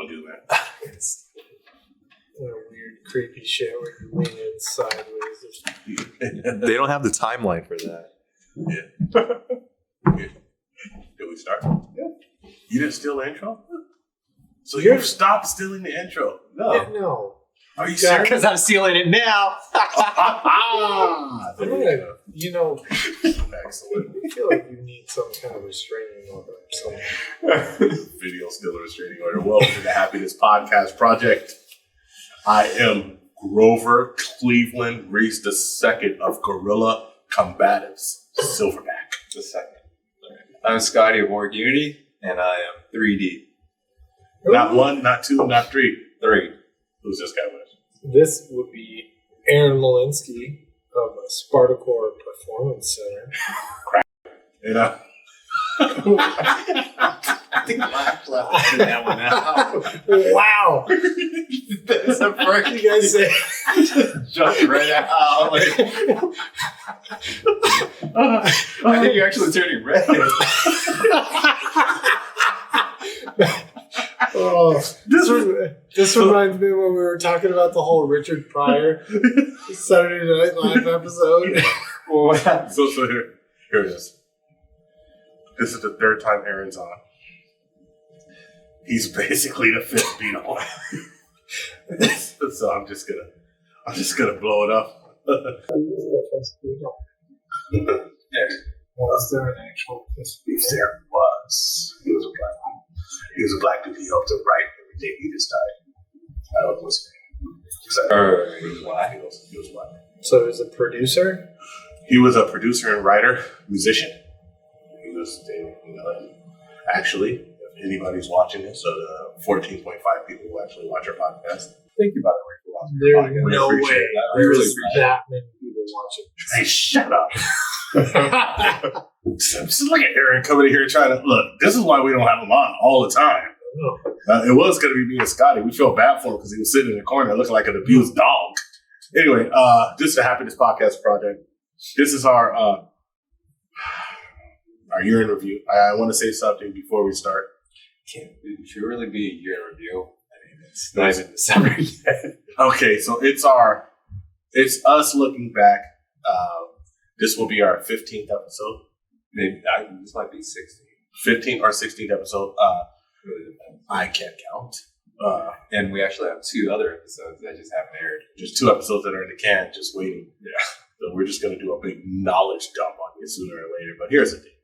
want to do that? It's weird, creepy shit where you're leaning sideways. They don't have the timeline for that. Yeah. Did we start? Yeah. You didn't steal the intro? So You're- you stopped stealing the intro? Yeah, no. Are you serious? Because I'm stealing it now. There we go. You know, Excellent. I feel like you need some kind of restraining order or something. Video still a restraining order. Welcome to the Happiness Podcast Project. I am Grover Cleveland Reese II of Guerrilla Combatives, Silverback the second. I'm Scotty of Org Unity, and I am 3D. Not one, not two, not three. 3. Who's this guy with? This would be Aaron Malinsky of Spartacore Performance Center. And I think Black left in that one out. Wow. That's the first You guys say. jumped right out. I think you're actually turning red. Oh, this reminds me when we were talking about the whole Richard Pryor Saturday Night Live episode. so here it is. This is the third time Aaron's on. He's basically the fifth Beatle. So I'm just gonna blow it up. Was there an actual If there was, he was a black dude. He helped to write everything. He just died. I don't know what's his name. He was black. He was black. So he was a producer? He was a producer and writer, musician. He was, actually, if anybody's watching this, so the 14.5 people who actually watch our podcast, thank you, by the way, for watching There's our podcast. no We appreciate way it. I really there's appreciate that many people watching. Hey, shut up. Just look at Aaron coming in here trying to, look, this is why we don't have him on all the time. It was going to be me and Scotty. We feel bad for him because he was sitting in the corner looking like an abused dog. Anyway, this is the Happiness Podcast Project. This is our year in review. I want to say something before we start. It should really be a year review. I mean, it's not even December yet. Okay, so it's us looking back. This will be our 15th episode. Maybe this might be 16. 15th or 16th episode. Really depends. I can't count. And we actually have 2 other episodes that just haven't aired. Just 2 episodes that are in the can, just waiting. Yeah. So we're just going to do a big knowledge dump on you sooner or later. But here's the thing.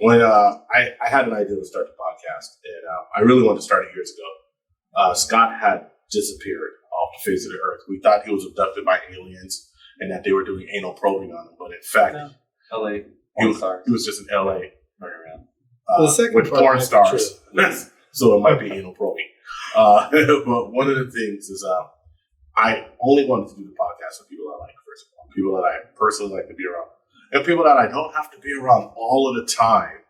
When I had an idea to start the podcast, and I really wanted to start it years ago. Scott had disappeared off the face of the earth. We thought he was abducted by aliens and that they were doing anal probing on him. But in fact, LA. he was just in LA running around. The second with part porn might be stars. So it might be anal probing. But one of the things is I only wanted to do the podcast with people I like, first of all. People that I personally like to be around. And people that I don't have to be around all of the time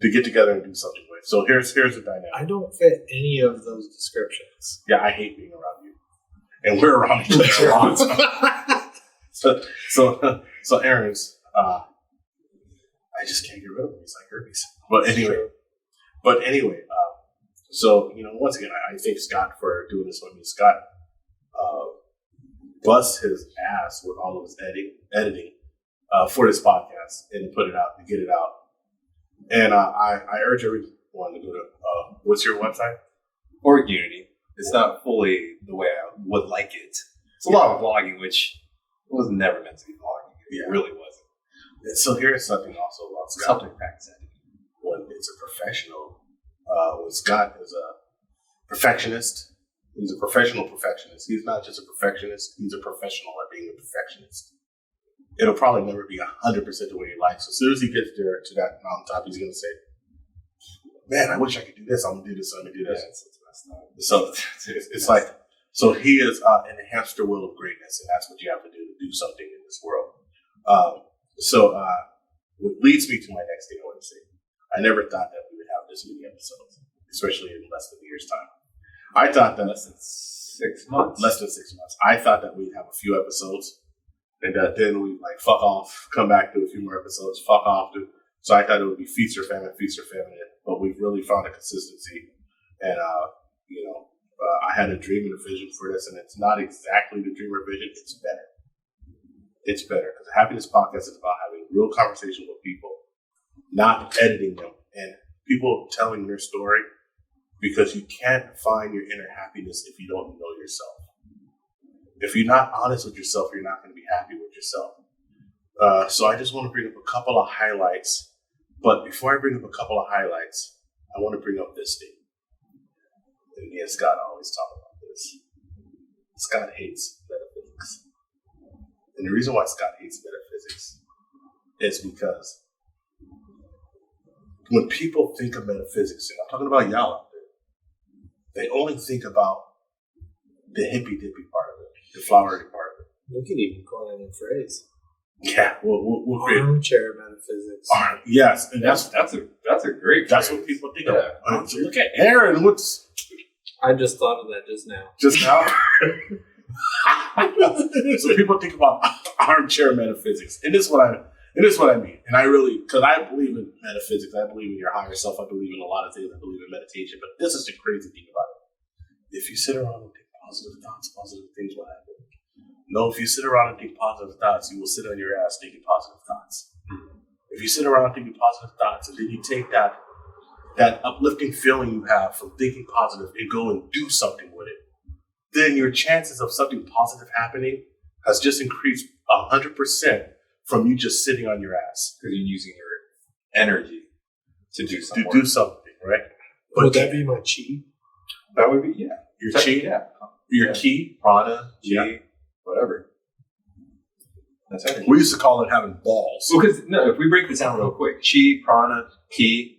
to get together and do something with. So here's the dynamic. I don't fit any of those descriptions. Yeah, I hate being around you. And we're around each other a lot. So Aaron's, I just can't get rid of him. He's like herpes. But anyway, so, once again, I thank Scott for doing this with me. Scott bust his ass with all of his editing for this podcast and to put it out, to get it out. And I urge everyone to go to, what's your website? Org Unity. It's not fully the way I would like it. It's a lot of vlogging, which was never meant to be vlogging. It really wasn't. And so here's something also about Scott. Something practice editing. When it's a professional, when Scott is a perfectionist, he's a professional perfectionist. He's not just a perfectionist, he's a professional at being a perfectionist. It'll probably never be 100% the way he likes. So as soon as he gets there to that mountaintop, he's going to say, man, I wish I could do this. I'm going to do this. I'm going to do this. So it's like, so he is an hamster wheel of greatness, and that's what you have to do something in this world. What leads me to my next thing I want to say. I never thought that we would have this many episodes, especially in less than a year's time. I thought that less than 6 months. Less than 6 months. I thought that we'd have a few episodes, and then we'd fuck off, come back to a few more episodes, fuck off. So I thought it would be feast or famine, but we've really found a consistency And I had a dream and a vision for this, and it's not exactly the dream or vision. It's better. It's better because the Happiness Podcast is about having real conversation with people, not editing them, and people telling their story. Because you can't find your inner happiness if you don't know yourself. If you're not honest with yourself, you're not going to be happy with yourself. So I just want to bring up a couple of highlights. But before I bring up a couple of highlights, I want to bring up this thing. And me and Scott always talk about this. Scott hates metaphysics. And the reason why Scott hates metaphysics is because when people think of metaphysics, and I'm talking about y'all out there, they only think about the hippy-dippy part of it, the flowery part of it. You could even call it a phrase. Yeah, we'll create armchair metaphysics. Yes, and that's a great. That's phrase. what people think about. So look at Aaron. I just thought of that just now. Just now. So people think about armchair metaphysics, and this is what I mean. And I really, because I believe in metaphysics, I believe in your higher self, I believe in a lot of things, I believe in meditation. But this is the crazy thing about it. If you sit around and think positive thoughts, positive things will happen. No, if you sit around and think positive thoughts, you will sit on your ass thinking positive thoughts. If you sit around thinking positive thoughts, and then you take that uplifting feeling you have from thinking positive and go and do something with it, then your chances of something positive happening has just increased 100% from you just sitting on your ass. Because you're using your energy to do something. To do something, right? But would that be my chi? That would be, yeah. Your chi? Yeah. Your ki? Prana, chi, Yeah. whatever. That's energy. We used to call it having balls. Well, because, no, if we break this down real quick, chi, prana, ki,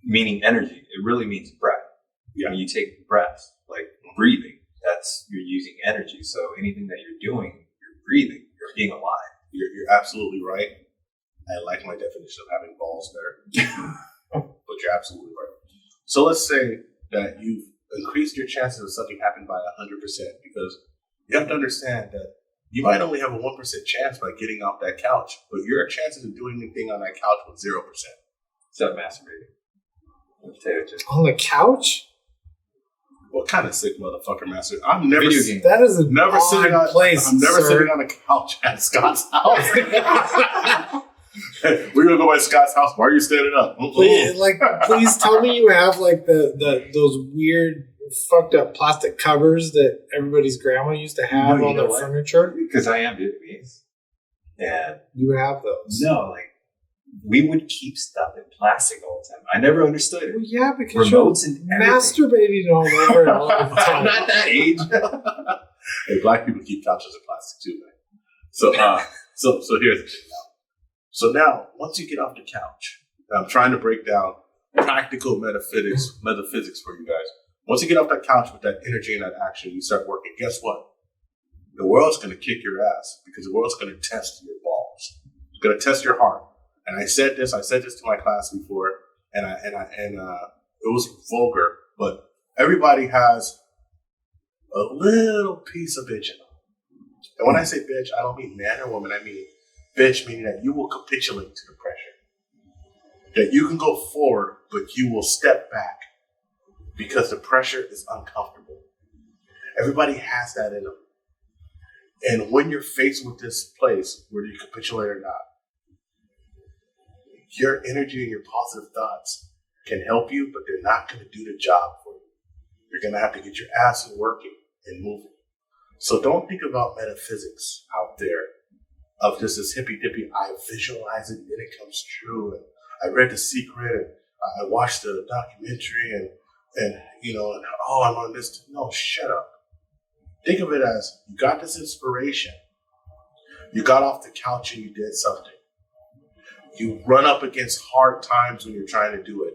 meaning energy, it really means breath. Yeah. When you take breath, like breathing, you're using energy. So anything that you're doing, you're breathing, you're being alive. You're absolutely right. I like my definition of having balls better. But you're absolutely right. So let's say that you've increased your chances of something happening by 100%, because you have to understand that you might only have a 1% chance by getting off that couch, but your chances of doing anything on that couch was 0%. Except masturbating. Potato chips. On the couch? What kind of sick motherfucker master? I'm never Video game. That is a never sitting on place. I'm never sir. sitting on a couch at Scott's house. Hey, we're gonna go by Scott's house. Why are you standing up? Please tell me you have like those weird fucked up plastic covers that everybody's grandma used to have No, you on know their what? furniture. Because I am Vietnamese. And You have those. no, like, we would keep stuff in plastic all the time. I never understood it. Well, yeah, because Remotes and you're everything. masturbating all over and all the time. I'm not that age. Hey, black people keep couches in plastic too, man. So here's the thing now. So now, once you get off the couch, and I'm trying to break down practical metaphysics for you guys. Once you get off that couch with that energy and that action, you start working. Guess what? The world's going to kick your ass because the world's going to test your balls. It's going to test your heart. And I said this to my class before, and it was vulgar, but everybody has a little piece of bitch in them. And when I say bitch, I don't mean man or woman. I mean bitch, meaning that you will capitulate to the pressure. That you can go forward, but you will step back because the pressure is uncomfortable. Everybody has that in them. And when you're faced with this place, whether you capitulate or not, your energy and your positive thoughts can help you, but they're not going to do the job for you. You're going to have to get your ass working and moving. So don't think about metaphysics out there of just this hippy-dippy, I visualize it and then it comes true. And I read The Secret and I watched the documentary and I'm on this. No, shut up. Think of it as you got this inspiration. You got off the couch and you did something. You run up against hard times when you're trying to do it.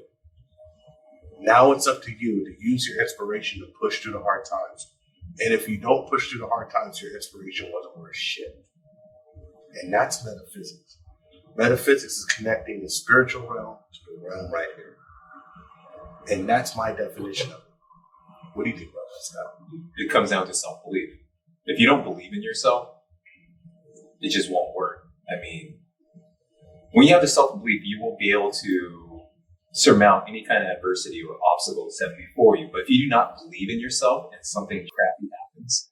Now it's up to you to use your inspiration to push through the hard times. And if you don't push through the hard times, your inspiration wasn't worth shit. And that's metaphysics. Metaphysics is connecting the spiritual realm to the realm right here. And that's my definition of it. What do you think about that, Scott? It comes down to self-belief. If you don't believe in yourself, it just won't work. I mean, when you have the self-belief, you will be able to surmount any kind of adversity or obstacle set before you. But if you do not believe in yourself and something crappy happens,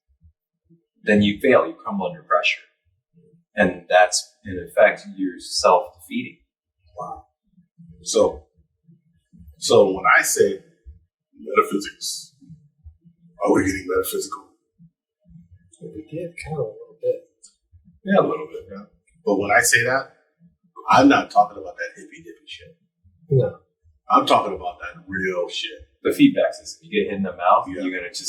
then you fail, you crumble under pressure. And that's, in effect, you're self-defeating. Wow. So when I say metaphysics, are we getting metaphysical? We did kind of a little bit. Yeah, a little bit, yeah. But when I say that, I'm not talking about that hippy-dippy shit. No. I'm talking about that real shit. The feedback system, you get hit in the mouth, Yeah. you're going to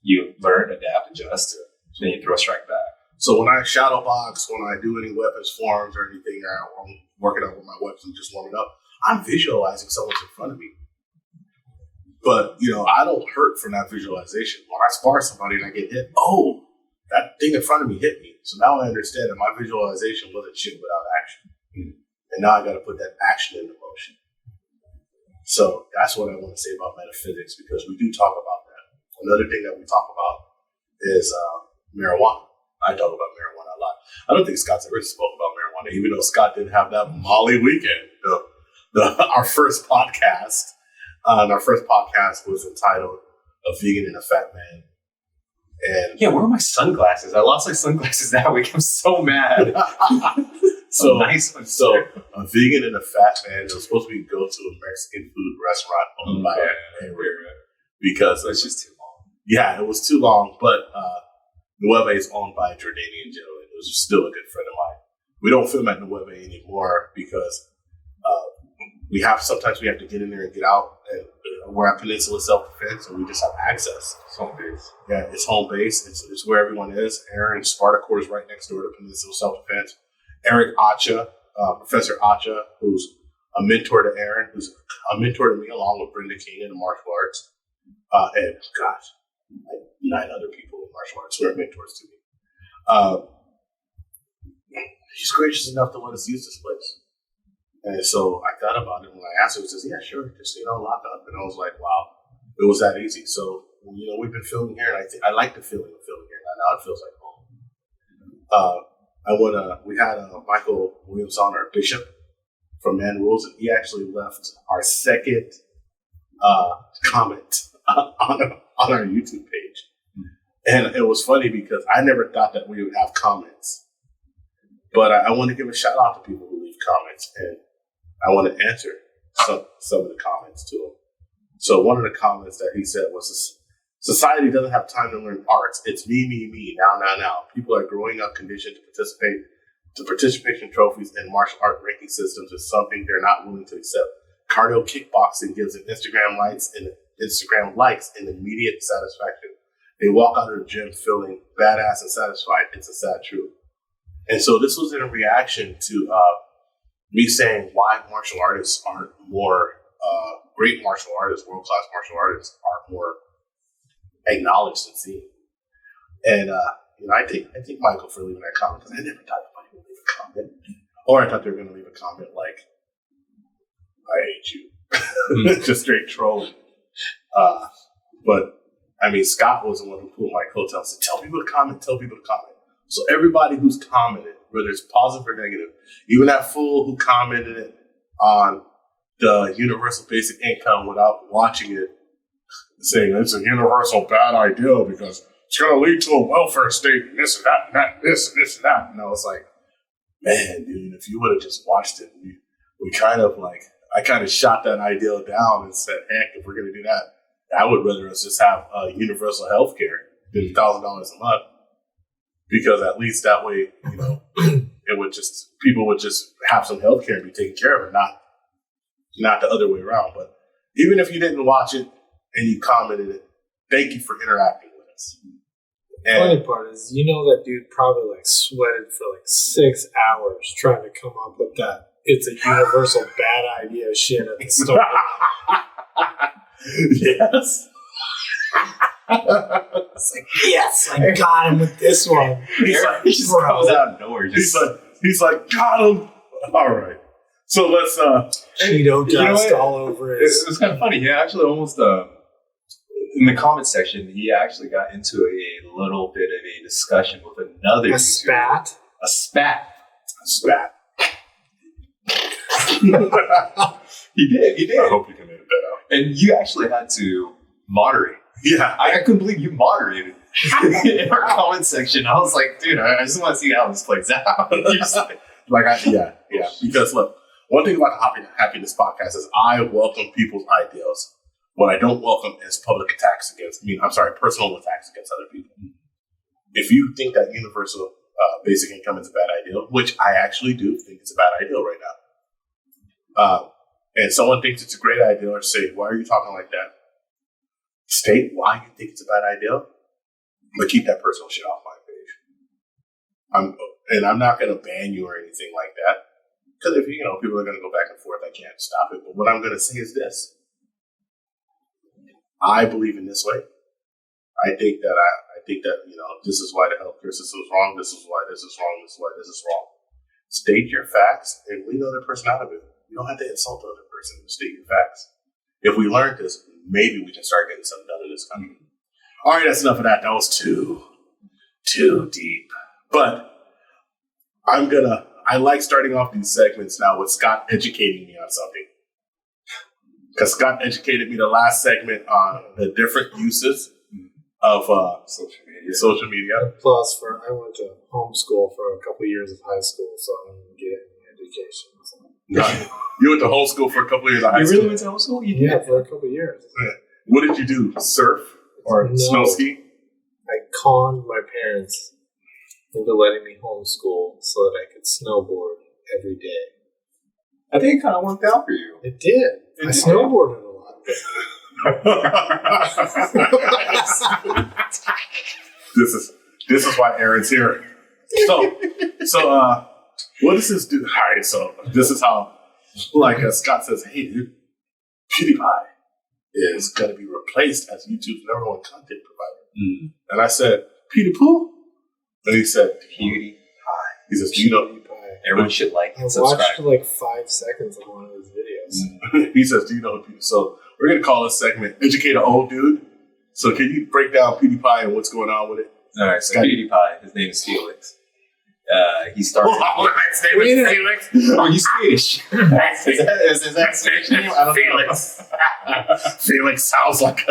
you learn, adapt, adjust, then you throw a strike back. So when I shadow box, when I do any weapons forms or anything, or I'm working out with my weapons, just warming up, I'm visualizing someone's in front of me. But, I don't hurt from that visualization. When I spar somebody and I get hit, oh, that thing in front of me hit me. So now I understand that my visualization wasn't shit without action. And now I got to put that action into motion. So that's what I want to say about metaphysics, because we do talk about that. Another thing that we talk about is marijuana. I talk about marijuana a lot. I don't think Scott's ever spoke about marijuana, even though Scott did have that Molly weekend. Our first podcast. Our first podcast was entitled "A Vegan and a Fat Man." And yeah, where are my sunglasses? I lost my sunglasses that week. I'm so mad. So nice one. So a vegan and a fat man. It was supposed to be go to a Mexican food restaurant owned by because it's just too long. Yeah, it was too long. But Nueve is owned by a Jordanian gentleman who's still a good friend of mine. We don't film at Nueve anymore because sometimes we have to get in there and get out. And we're at Peninsula Self-Defense, and we just have access. It's home base. Yeah, it's home base. It's where everyone is. Aaron Spartacourt is right next door to Peninsula Self-Defense. Eric Acha, Professor Acha, who's a mentor to Aaron, who's a mentor to me, along with Brenda King in the martial arts, and like 9 other people in martial arts who are mentors to me. He's gracious enough to let us use this place. And so I thought about it when I asked him. He says, "Yeah, sure, just lock up." And I was like, "Wow, it was that easy." So we've been filming here, and I like the feeling of filming here. Now it feels like home. We had Michael Williams on, our bishop from Man Rules, and he actually left our second comment on our YouTube page. And it was funny because I never thought that we would have comments. But I want to give a shout out to people who leave comments, and I want to answer some of the comments to them. So one of the comments that he said was, "Society doesn't have time to learn arts. It's me, now. People are growing up conditioned to participate. Participation trophies and martial art ranking systems is something they're not willing to accept. Cardio kickboxing gives them Instagram likes and immediate satisfaction. They walk out of the gym feeling badass and satisfied. It's a sad truth." And so this was in a reaction to me saying why martial artists aren't more great martial artists, world-class martial artists aren't more acknowledged and seen. And I think Michael for leaving that comment, because I never thought anybody would leave a comment, or I thought they were going to leave a comment like, "I hate you," just straight trolling. But I mean, Scott was the one who pulled my coattails and said, "Tell people to comment. So everybody who's commented, whether it's positive or negative, even that fool who commented it on the universal basic income without watching it, saying it's a universal bad idea because it's going to lead to a welfare state and this and that and that, this and this and that." And I was like, man, dude, if you would have just watched it, I kind of shot that idea down and said, heck, if we're going to do that, I would rather us just have universal health care than $1,000 a month. Because at least that way, people would just have some health care and be taken care of, and not the other way around. But even if you didn't watch it and you commented it, thank you for interacting with us. The funny part is, that dude probably sweated for 6 hours trying to come up with that "it's a universal bad idea" shit at the start. Yes. It's yes, I got him with this one. He just comes out of nowhere. He's like, got him. All right. So let's Cheeto dust all over it. It was kind of funny. He actually almost in the comment section, he actually got into a little bit of a discussion with another a spat. He did. I hope you can edit that out. And you actually had to moderate. Yeah. I couldn't believe you moderated in our comment section. I was like, dude, I just want to see how this plays out. Yeah. Because look, one thing about the Happiness Podcast is I welcome people's ideas. What I don't welcome is personal attacks against other people. If you think that universal basic income is a bad idea, which I actually do think it's a bad idea right now, and someone thinks it's a great idea, or say, why are you talking like that? State why you think it's a bad idea, but keep that personal shit off my page. I'm not going to ban you or anything like that, because if people are going to go back and forth, I can't stop it. But what I'm going to say is this: I believe in this way. I think that this is why the healthcare system is wrong. This is why this is wrong. This is why this is wrong. State your facts and leave the other person out of it. You don't have to insult the other person to state your facts. If we learned this, maybe we can start getting something done in this country. All right, that's enough of that. That was too deep. But I like starting off these segments now with Scott educating me on something. Because Scott educated me the last segment on the different uses of social media. Plus, I went to homeschool for a couple of years of high school, so I didn't get any education. So. No, you went to homeschool for a couple of years of high school? You really went to homeschool? Yeah, for a couple of years. Yeah. What did you do? Surf or snow ski? I conned my parents into letting me homeschool so that I could snowboard every day. I think it kind of worked out for you. It did. I snowboarded a lot. This is why Aaron's here. So what does this do? All right, so this is how, Scott says, hey, dude, PewDiePie is going to be replaced as YouTube's number one content provider. And I said, PewDiePie? And he said, PewDiePie. He says, everyone should like and subscribe. I watched 5 seconds of one of his videos. He says, do you know PewDiePie? So we're going to call this segment Educate an Old Dude. So can you break down PewDiePie and what's going on with it? All right, so PewDiePie, his name is Felix. He started... his name is Felix? Are you Swedish? Is that Swedish name? I don't Felix. Felix sounds like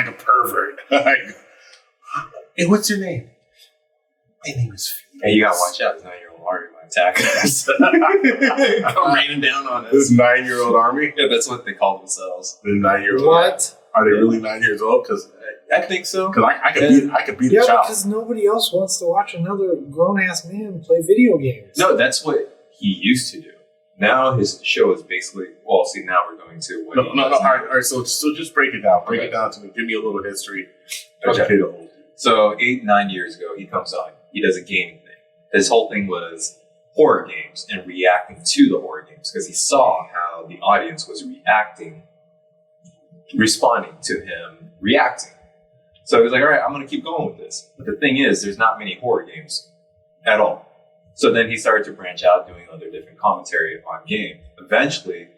a pervert. Hey, what's your name? My name is Felix. Hey, you gotta watch out. This 9-year-old army might attack us. Come raining down on us. This 9-year-old army? Yeah, that's what they call themselves. The 9-year-old. What? Are they really 9 years old? Because I think so. Because I could beat a child. Yeah, because nobody else wants to watch another grown-ass man play video games. No, that's what he used to do. Now his show is basically... Well, see, now we're going to... What no. All right, so just break it down. Break it down to me. Give me a little history. Educate old. So 8-9 years ago, he comes on. He does a gaming thing. His whole thing was horror games and reacting to the horror games because he saw how the audience was responding to him reacting. So he was like, all right, I'm going to keep going with this. But the thing is, there's not many horror games at all. So then he started to branch out doing other different commentary on game. Eventually,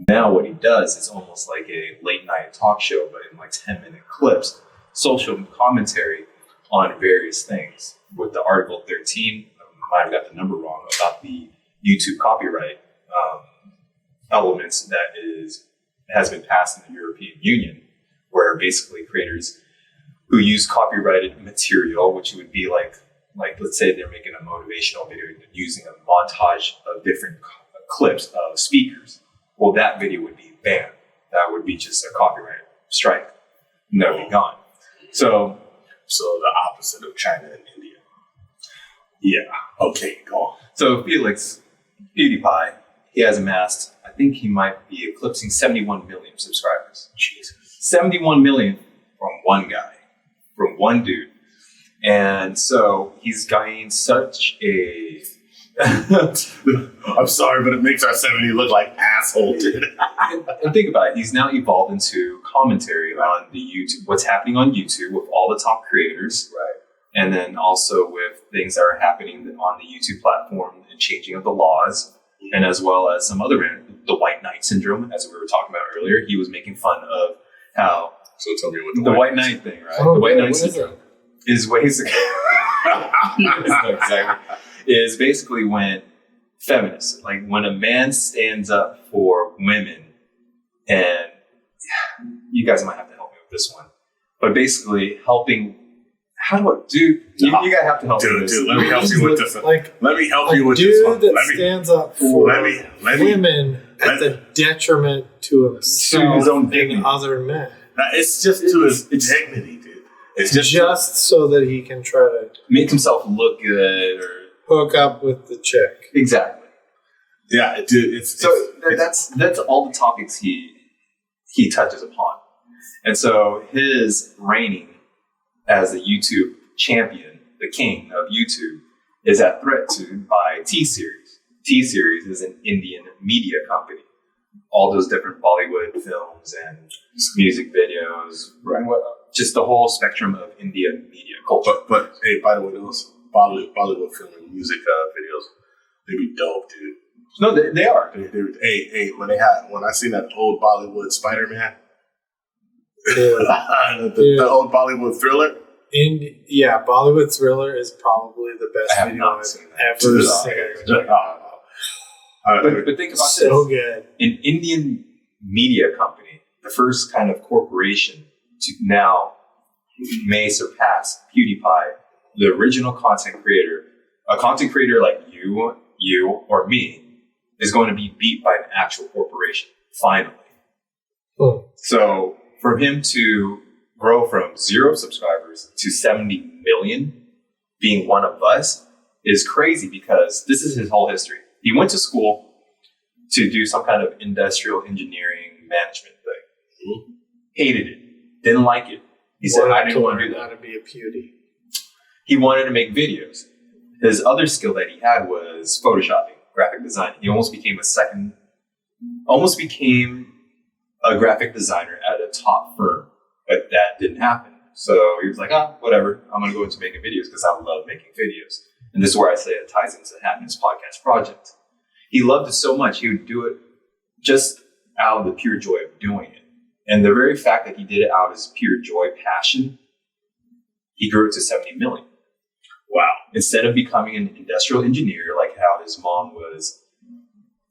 now what he does is almost like a late night talk show, but in 10-minute clips, social commentary on various things. With the Article 13, I might have got the number wrong, about the YouTube copyright elements that has been passed in the European Union, where basically creators who use copyrighted material, which would be like let's say they're making a motivational video using a montage of different clips of speakers. Well, that video would be banned. That would be just a copyright strike. And that would be gone. So the opposite of China and India. Yeah. Okay, go on. So Felix, PewDiePie, he has amassed, I think he might be eclipsing 71 million subscribers. Jesus. 71 million from one guy, from one dude. And so he's gained such a... I'm sorry, but it makes our 70 look like asshole, dude. And think about it. He's now evolved into commentary on the YouTube, what's happening on YouTube with all the top creators. Right. And then also with things that are happening on the YouTube platform and changing of the laws. And as well as some other, the white knight syndrome, as we were talking about earlier. He was making fun of how... So tell me what the white knight thing, right? Oh, the white yeah, knight syndrome is basically... is basically when feminist. Like when a man stands up for women, and you guys might have to help me with this one, but basically helping. How do I do? You gotta have to help me with this. Dude, let me help you with this one. Let me help you with this one. Dude that stands up for women at the detriment to himself his own dignity. and other men. Now, it's just to his dignity, dude. It's just so that he can try to make himself look good or hook up with the chick. Exactly. Yeah, dude. That's all the topics he touches upon, and so his reigning as the YouTube champion, the king of YouTube, is at threat to by T-Series. T-Series is an Indian media company. All those different Bollywood films and music videos, right? Just the whole spectrum of Indian media culture. But hey, by the way, those Bollywood film and music videos, they be dope, dude. No, they are. Hey, when I seen that old Bollywood Spider-Man, the old Bollywood Thriller. Bollywood Thriller is probably the best video I've ever seen. But think about so this. Good. An Indian media company, the first kind of corporation to now may surpass PewDiePie, the original content creator. A content creator like you or me is going to be beat by an actual corporation, finally. Oh. So for him to grow from 0 subscribers to 70 million, being one of us, is crazy because this is his whole history. He went to school to do some kind of industrial engineering management thing. Mm-hmm. Hated it. Didn't like it. He said, I didn't want to do that. How to be a beauty. He wanted to make videos. His other skill that he had was photoshopping, graphic design. He almost became a graphic designer at a top firm, but that didn't happen. So he was like, whatever. I'm going to go into making videos because I love making videos. And this is where I say it ties into the Happiness Podcast project. He loved it so much, he would do it just out of the pure joy of doing it. And the very fact that he did it out of his pure joy, passion, he grew it to 70 million. Wow. Instead of becoming an industrial engineer, like how his mom was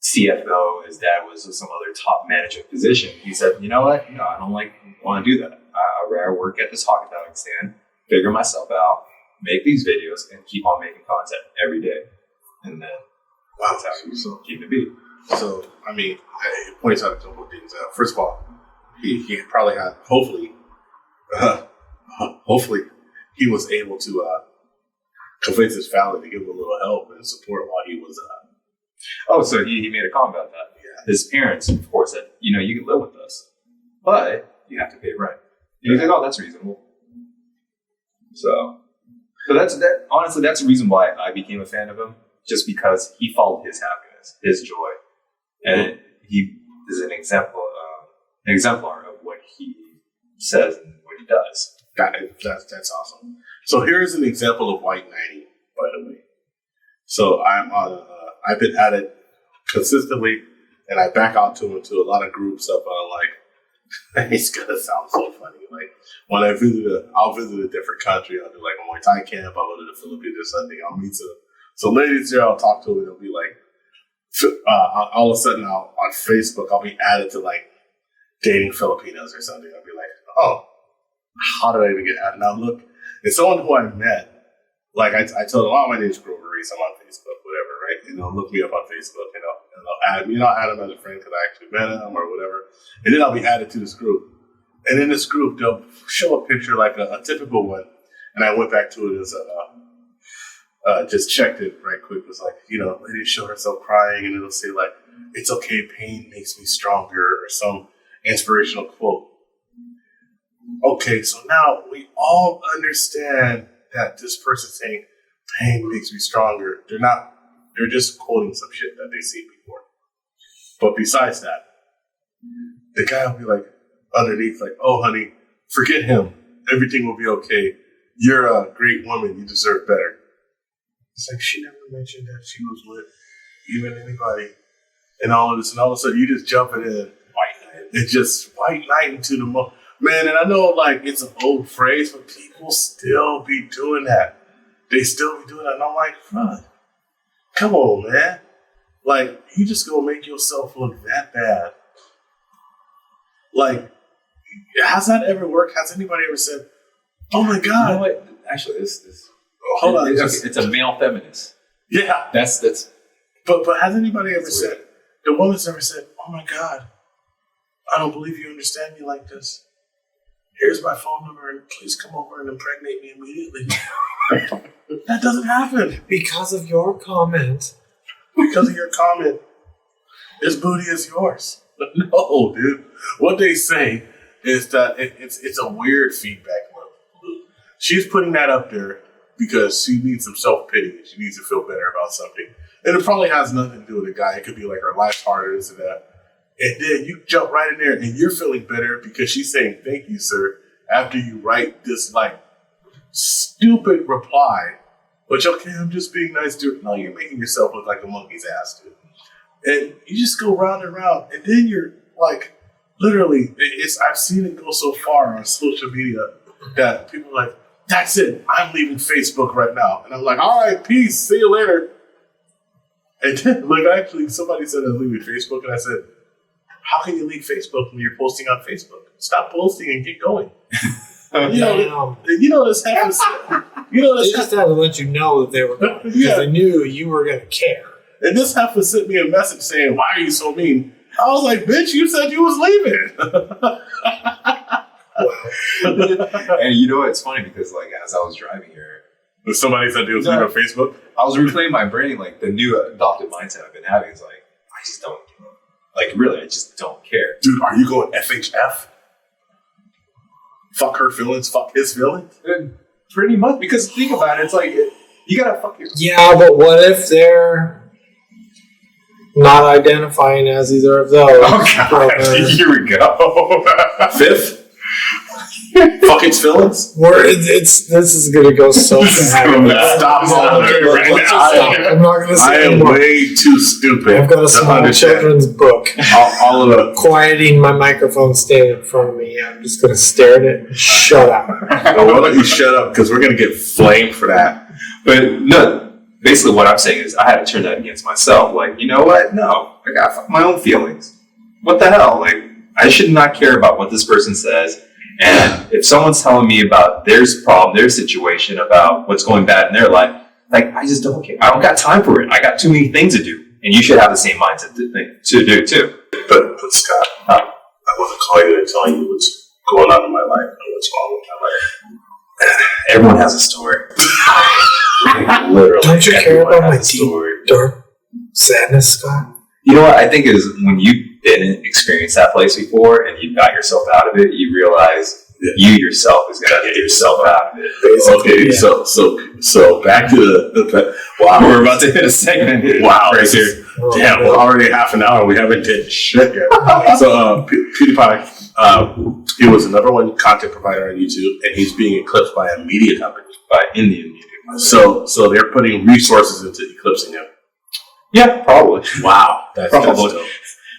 CFO, his dad was some other top management position, he said, you know what? No, I don't want to do that. I'd rather work at this hockey dog stand, figure myself out, make these videos, and keep on making content every day. And then that's how you keep it beat. So, I mean, it points out a couple of things. First of all, he probably had, hopefully, he was able to convince his family to give him a little help and support while he was. So he made a comment about that. Yeah. His parents, of course, said, you can live with us, but you have to pay rent. And he's like, that's reasonable. So honestly, that's the reason why I became a fan of him, just because he followed his happiness, his joy. And he is an exemplar of what he says and what he does. That's awesome. So here's an example of white knighting, by the way. So I've been at it consistently, and I back out into a lot of groups of it's gonna sound so funny. Like when I'll visit a different country, I'll do like a Muay Thai camp, I'll go to the Philippines or something. I'll meet some ladies there, I'll talk to them, and they'll be like, all of a sudden on Facebook, I'll be added to like dating Filipinos or something. I'll be like, oh, how did I even get added? Now look, it's someone who I met. Like I told them, my name's Grover Reese, I'm on Facebook, whatever, right? Look me up on Facebook, and they'll add me. I'll add them as a friend because I actually met them or whatever. And then I'll be added to this group. And in this group, they'll show a picture like a typical one. And I went back to it as just checked it right quick. It was like, lady show herself crying, and it'll say like, it's okay, pain makes me stronger, or some inspirational quote. Okay, so now we all understand that this person saying pain makes me stronger. They're just quoting some shit that they've seen before. But besides that, the guy will be like underneath, like, oh honey, forget him. Everything will be okay. You're a great woman. You deserve better. It's like she never mentioned that she was with even anybody. And all of this, and all of a sudden you just jumping in white knight. It's just white knight into the man. And I know like it's an old phrase, but people still be doing that. They still be doing that. And I'm like, come on, man. Like, you just gonna make yourself look that bad. Like, has that ever worked? Has anybody ever said, "Oh my God"? You know what? Actually, this Hold on. it's a male feminist. Yeah. That's But has anybody ever said, the woman's ever said, "Oh my God, I don't believe you understand me like this. Here's my phone number and please come over and impregnate me immediately." That doesn't happen. Because of your comment. Because of your comment, this booty is yours. No, dude. What they say is that it's a weird feedback loop. She's putting that up there because she needs some self-pity and she needs to feel better about something. And it probably has nothing to do with a guy. It could be like her life's harder, this and that. And then you jump right in there and you're feeling better because she's saying, "Thank you, sir," after you write this like stupid reply. But okay, I'm just being nice to her. No, you're making yourself look like a monkey's ass, dude. And you just go round and round. And then you're like, literally, I've seen it go so far on social media that people are like, "That's it. I'm leaving Facebook right now." And I'm like, "All right, peace. See you later." And then, like, actually, somebody said I was leaving Facebook. And I said, "How can you leave Facebook when you're posting on Facebook? Stop posting and get going." You know this happens. They just had to let you know that they were going because they knew you were going to care. And this heifer sent me a message saying, "Why are you so mean?" I was like, "Bitch, you said you was leaving." And you know, it's funny because like as I was driving here, somebody said they was leaving on Facebook. I was replaying my brain, like the new adopted mindset I've been having is like, I just don't care. Like really, I just don't care. Dude, are you going FHF? Fuck her feelings, fuck his feelings? Pretty much, because think about it, it's like you gotta fuck your. Yeah, but what if they're not identifying as either of those? Oh God, here we go. Fifth? Fuck its feelings? This is gonna go so bad. Stop right now. I'm not gonna say I am anymore. way too stupid. I've got a small understand children's book. all of the. Quieting my microphone standing in front of me. I'm just gonna stare at it and shut up. Oh, why don't you shut up? Because we're gonna get flamed for that. But no, basically what I'm saying is I had to turn that against myself. Like, you know what? No, I gotta fuck my own feelings. What the hell? Like, I should not care about what this person says. And if someone's telling me about their problem, their situation, about what's going bad in their life, like, I just don't care. I don't got time for it. I got too many things to do. And you should have the same mindset to do too. But Scott, I want to call you and tell you what's going on in my life and what's wrong with my life. Everyone has a story. Literally. Don't you care about my story? deep, dark sadness, Scott? You know what I think is when you didn't experience that place before and you got yourself out of it, you realize you yourself is going to get yourself out of it. Okay, yeah. So back to the wow. We're about to hit a segment. Wow, right here. Damn, we're already half an hour. We haven't did shit yet. So PewDiePie, he was the number one content provider on YouTube, and he's being eclipsed by a media company, by Indian media. So they're putting resources into eclipsing him. Yeah, probably. Wow, that's dope.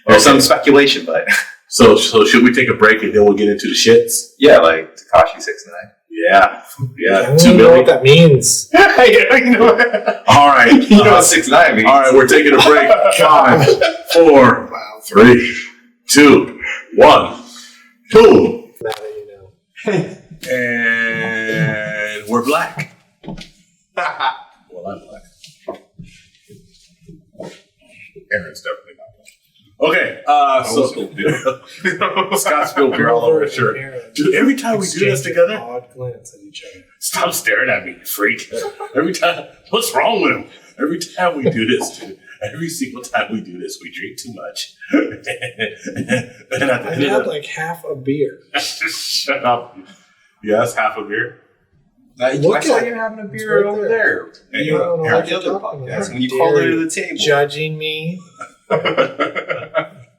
There's some speculation, but so should we take a break and then we'll get into the shits? Yeah, like Tekashi 6ix9ine. Yeah. I don't know what that means. Yeah, you know what? All right. You know what 6ix9ine means. All right, we're taking a break. 5, 4, 3, 2, 1. Boom. Now that you know. And we're black. Well, I'm black. Aaron's definitely not black. Okay, so Scott spilled beer all over his shirt. Dude, every time we do this together, odd glance at each other. Stop staring at me, you freak. Every time, what's wrong with him? Every time we do this, dude, every single time we do this, we drink too much. I had like half a beer. Shut up. Yes, half a beer. I saw you having a beer over there. And You don't know what the you're other talking podcast about. when you called her to the table. Judging me.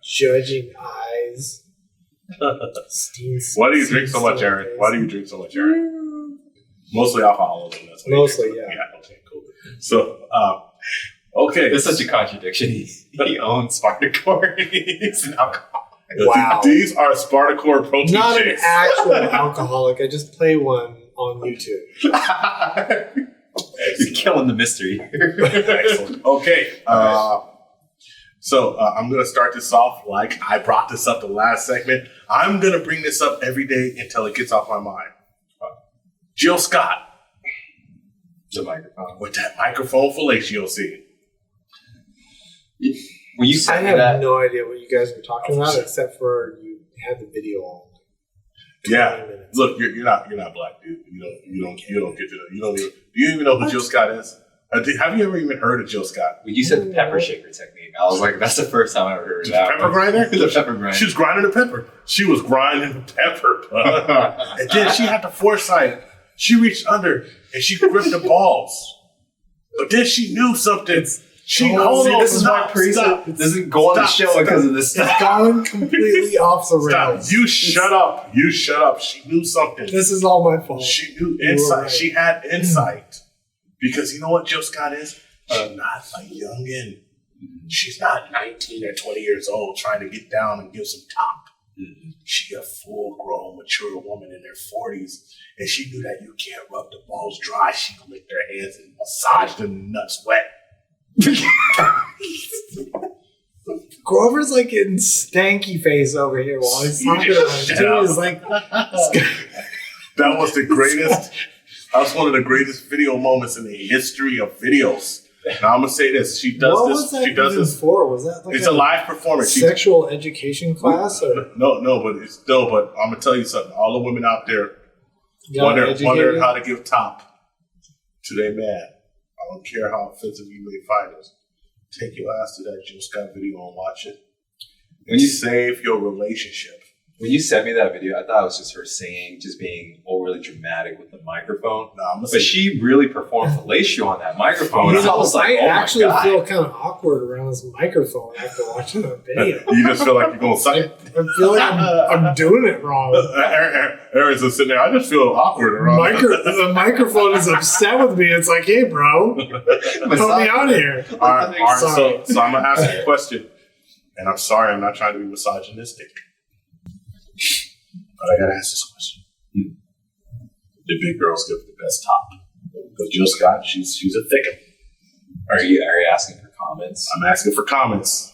Judging eyes. Why do you drink so much, Aaron? Why do you drink so much, Aaron? Mostly alcoholism. That's what Mostly, yeah. yeah. Okay, cool. So, okay. That's such a contradiction. He owns Spartacore. He's an alcoholic. Wow. These are Spartacore protein Not shakes. an actual alcoholic. I just play one on YouTube. You're killing the mystery. Excellent. Okay. So I'm going to start this off like I brought this up the last segment. I'm going to bring this up every day until it gets off my mind. Jill Scott. The microphone. With that microphone fellatio scene. When you said I have that, no idea what you guys were talking about, except for you had the video on. Yeah. Look, you're not black, dude. You don't get to know. Do you even know who Jill Scott is? Have you ever even heard of Jill Scott? when you said the pepper shaker technique, I was like, that's the first time I ever heard of that. Pepper grinder? The pepper grinder. She was grinding the pepper. She was grinding the pepper. And then she had the foresight. She reached under and she gripped the balls. But then she knew something. This is why Parisa doesn't go on the show because of this It's stuff. gone completely off the rails. You shut up. You shut up. She knew something. This is all my fault. She knew insight. Right. She had insight. Because you know what Jill Scott is? She's not a youngin'. She's not 19 or 20 years old trying to get down and give some top. She a full-grown, mature woman in her 40s. And she knew that you can't rub the balls dry. She licked her hands and massaged them nuts wet. Grover's like getting stanky face over here while he's talking about it. Jimmy's like, That was the greatest. That was one of the greatest video moments in the history of videos. Now I'm gonna say this: she does what this. was that She does even this. for? Was that like It's a live performance. She, sexual education class? Or no, but I'm gonna tell you something. All the women out there wondering how to give top to their man. I don't care how offensive you may find us. Take your ass to that Jill Scott video and watch it. And you save your relationship. When you sent me that video, I thought it was just her singing, just being overly dramatic with the microphone. But she really performed fellatio on that microphone. You know, I was like, I oh actually my God. feel kind of awkward around this microphone after watching that video. You just feel like you're going to suck it. I feel like I'm doing it wrong. Aaron's just sitting there. I just feel awkward around The microphone is upset with me. It's like, hey, bro, put me out of here. All right, so I'm going to ask you a question. And I'm sorry, I'm not trying to be misogynistic. But I got to ask this question. The big girls give the best top. Because Jill Scott, she's a thick one. Are you asking for comments? I'm asking for comments.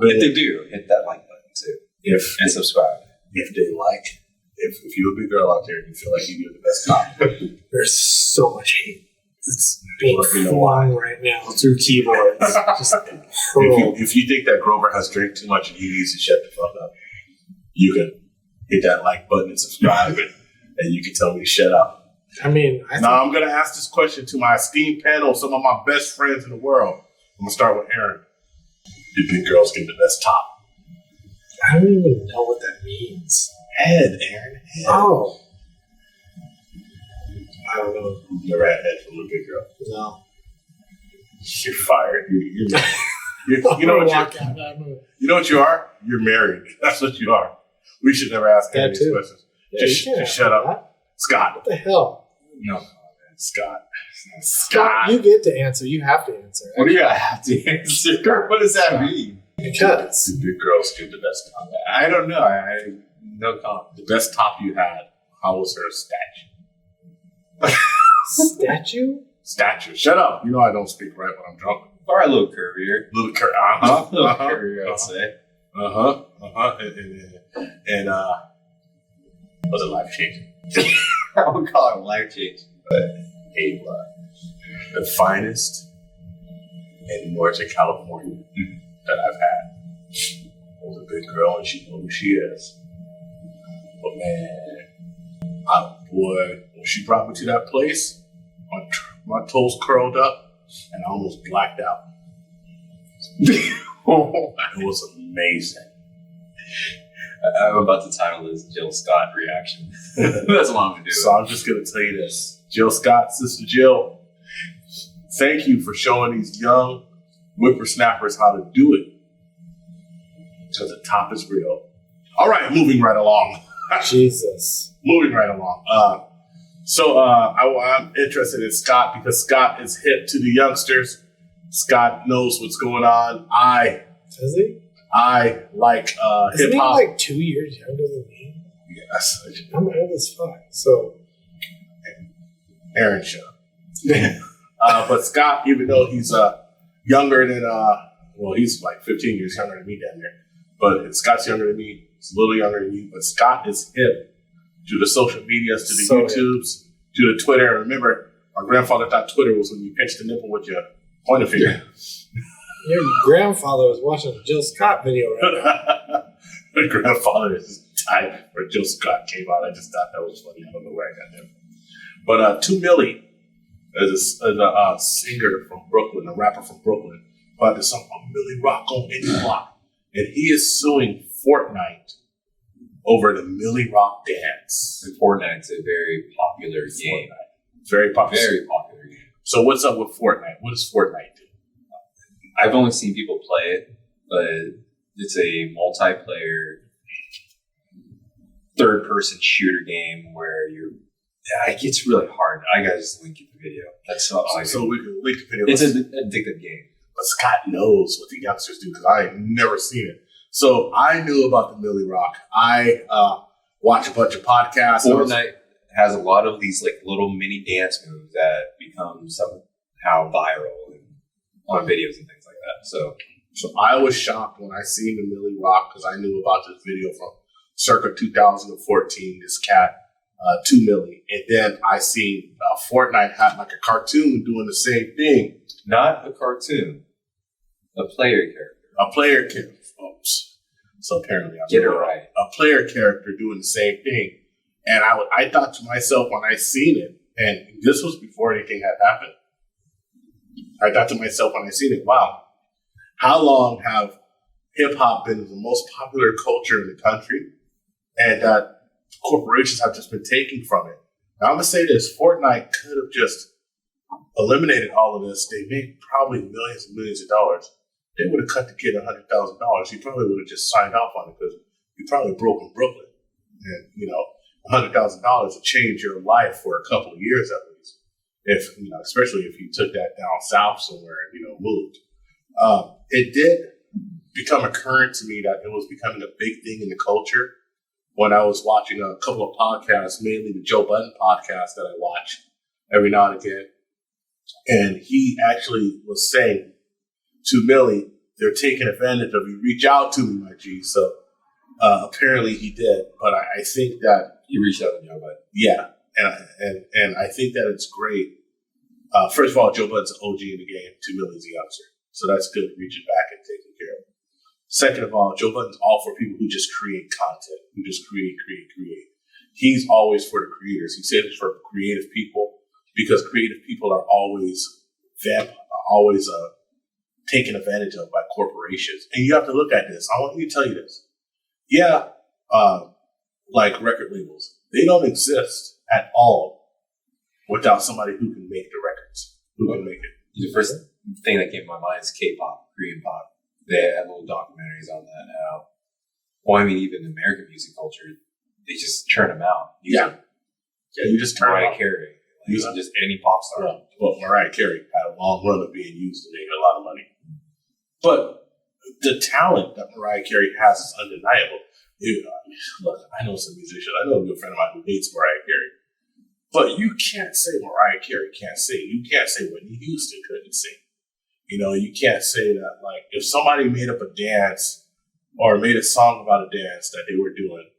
If they do, hit that like button too. And subscribe. If they like, if you're a big girl out there and you feel like you give the best top. There's so much hate. It's being flung right now through keyboards. Just if you think that Grover has drank too much and he needs to shut the fuck up, you can hit that like button and subscribe and you can tell me to shut up. I mean, now I'm going to ask this question to my esteemed panel, some of my best friends in the world. I'm going to start with Aaron. Do big girls get the best top? I don't even know what that means. Head, Aaron. Head. Oh. I don't know. You never had head from a big girl? No. You're fired. You know what you are? You're married. That's what you are. We should never ask any of these questions. Yeah, just shut up. That. Scott. What the hell? No, Scott. Scott, you get to answer. You have to answer. What do you have to answer? What does that mean? Because do big girls get the best top? I don't know. I no comment. The best top you had, how was her statue? Statue. Shut up. You know I don't speak right when I'm drunk. Or a little curvier. Little curvier, I'd say. And was it life changing? I would call it life changing. But the finest in Northern California that I've had was a big girl, and she knows who she is. But man, when she brought me to that place, my toes curled up, and I almost blacked out. It was amazing. I'm about to title this Jill Scott reaction. That's what I'm going to do. So I'm just going to tell you this. Jill Scott, Sister Jill, thank you for showing these young whippersnappers how to do it. Because the top is real. All right, moving right along. Jesus. Moving right along. I'm interested in Scott because Scott is hip to the youngsters. Scott knows what's going on. Does he? I like hip-hop. Isn't he like 2 years younger than me? Yes. I'm old as fuck. So, Aaron, shut up. But Scott, even though he's younger than, he's like 15 years younger than me down there. But Scott's younger than me. He's a little younger than me. But Scott is hip to the social medias, to the YouTubes, to the Twitter. And remember, our grandfather thought Twitter was when you pinch the nipple with your pointer finger. Your grandfather was watching a Jill Scott video right now. My grandfather is type where Jill Scott came out. I just thought that was funny. I don't know where I got that. But to Milly is a singer from Brooklyn, a rapper from Brooklyn, about this song called Milly Rock on any block. And he is suing Fortnite over the Milly Rock dance. And Fortnite's a very popular game. Very popular. Very popular game. So what's up with Fortnite? What does Fortnite do? I've only seen people play it, but it's a multiplayer third-person shooter game where it gets really hard. I gotta just link you the video. That's all I so we can link the video. It's an addictive game. But Scott knows what the youngsters do because I ain't never seen it. So I knew about the Milly Rock. I watch a bunch of podcasts. Fortnite has a lot of these like little mini dance moves that become somehow viral on videos and things like that. So I was shocked when I seen the Milly Rock because I knew about this video from circa 2014. This cat, 2 Milly, and then I seen Fortnite had like a cartoon doing the same thing. Not a cartoon, a player character. A player character. Oops. So apparently, get it right. A player character doing the same thing, and I thought to myself when I seen it, and this was before anything had happened. I thought to myself when I seen it, wow, how long have hip hop been the most popular culture in the country, and that corporations have just been taking from it? Now, I'm gonna say this: Fortnite could have just eliminated all of this. They made probably millions and millions of dollars. They would have cut the kid $100,000. He probably would have just signed off on it because he probably broke in Brooklyn, and $100,000 would change your life for a couple of years at least. If especially if you took that down south somewhere and moved. It did become apparent to me that it was becoming a big thing in the culture when I was watching a couple of podcasts, mainly the Joe Budden podcast that I watch every now and again. And he actually was saying to Milly, they're taking advantage of you. Reach out to me, my G. So apparently he did. But I think that he reached out to Joe Budden. Yeah. And I think that it's great. First of all, Joe Budden's an OG in the game. 2 Milly's a youngster. So that's good, reaching back and taking care of it. Second of all, Joe Budden's all for people who just create content, who just create. He's always for the creators. He said it's for creative people because creative people are always taken advantage of by corporations. And you have to look at this. I want me to tell you this. Yeah, like record labels, they don't exist at all without somebody who can make the records, who can make it. The first thing that came to my mind is K-pop, Korean pop. They have little documentaries on that now. Well, I mean, even American music culture, they just churn them out. Yeah, you just turn Mariah Carey. Just any pop star. Well, Mariah Carey had a long run of being used and made a lot of money. But the talent that Mariah Carey has is undeniable. Look, I know some musicians. I know a good friend of mine who hates Mariah Carey. But you can't say Mariah Carey can't sing. You can't say Whitney Houston couldn't sing. You can't say that, like, if somebody made up a dance or made a song about a dance that they were doing,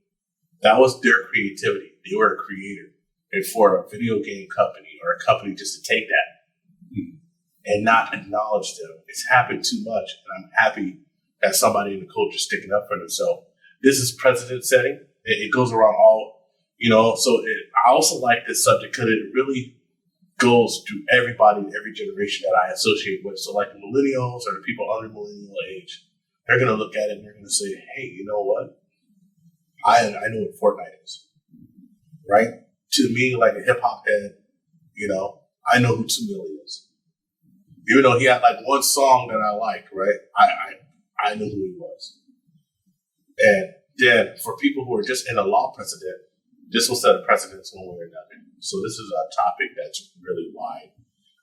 that was their creativity. They were a creator. And for a video game company or a company just to take that and not acknowledge them, it's happened too much. And I'm happy that somebody in the culture is sticking up for themselves. This is precedent setting. It goes around all, I also like this subject because it really goes to everybody, every generation that I associate with. So like the millennials or the people under millennial age, they're going to look at it and they're going to say, hey, you know what? I know what Fortnite is, right? To me, like a hip hop head, I know who 2 Milly is. Even though he had like one song that I liked, right? I knew who he was. And then for people who are just in a law precedent, this will set a precedence one way or another. So this is a topic that's really wide.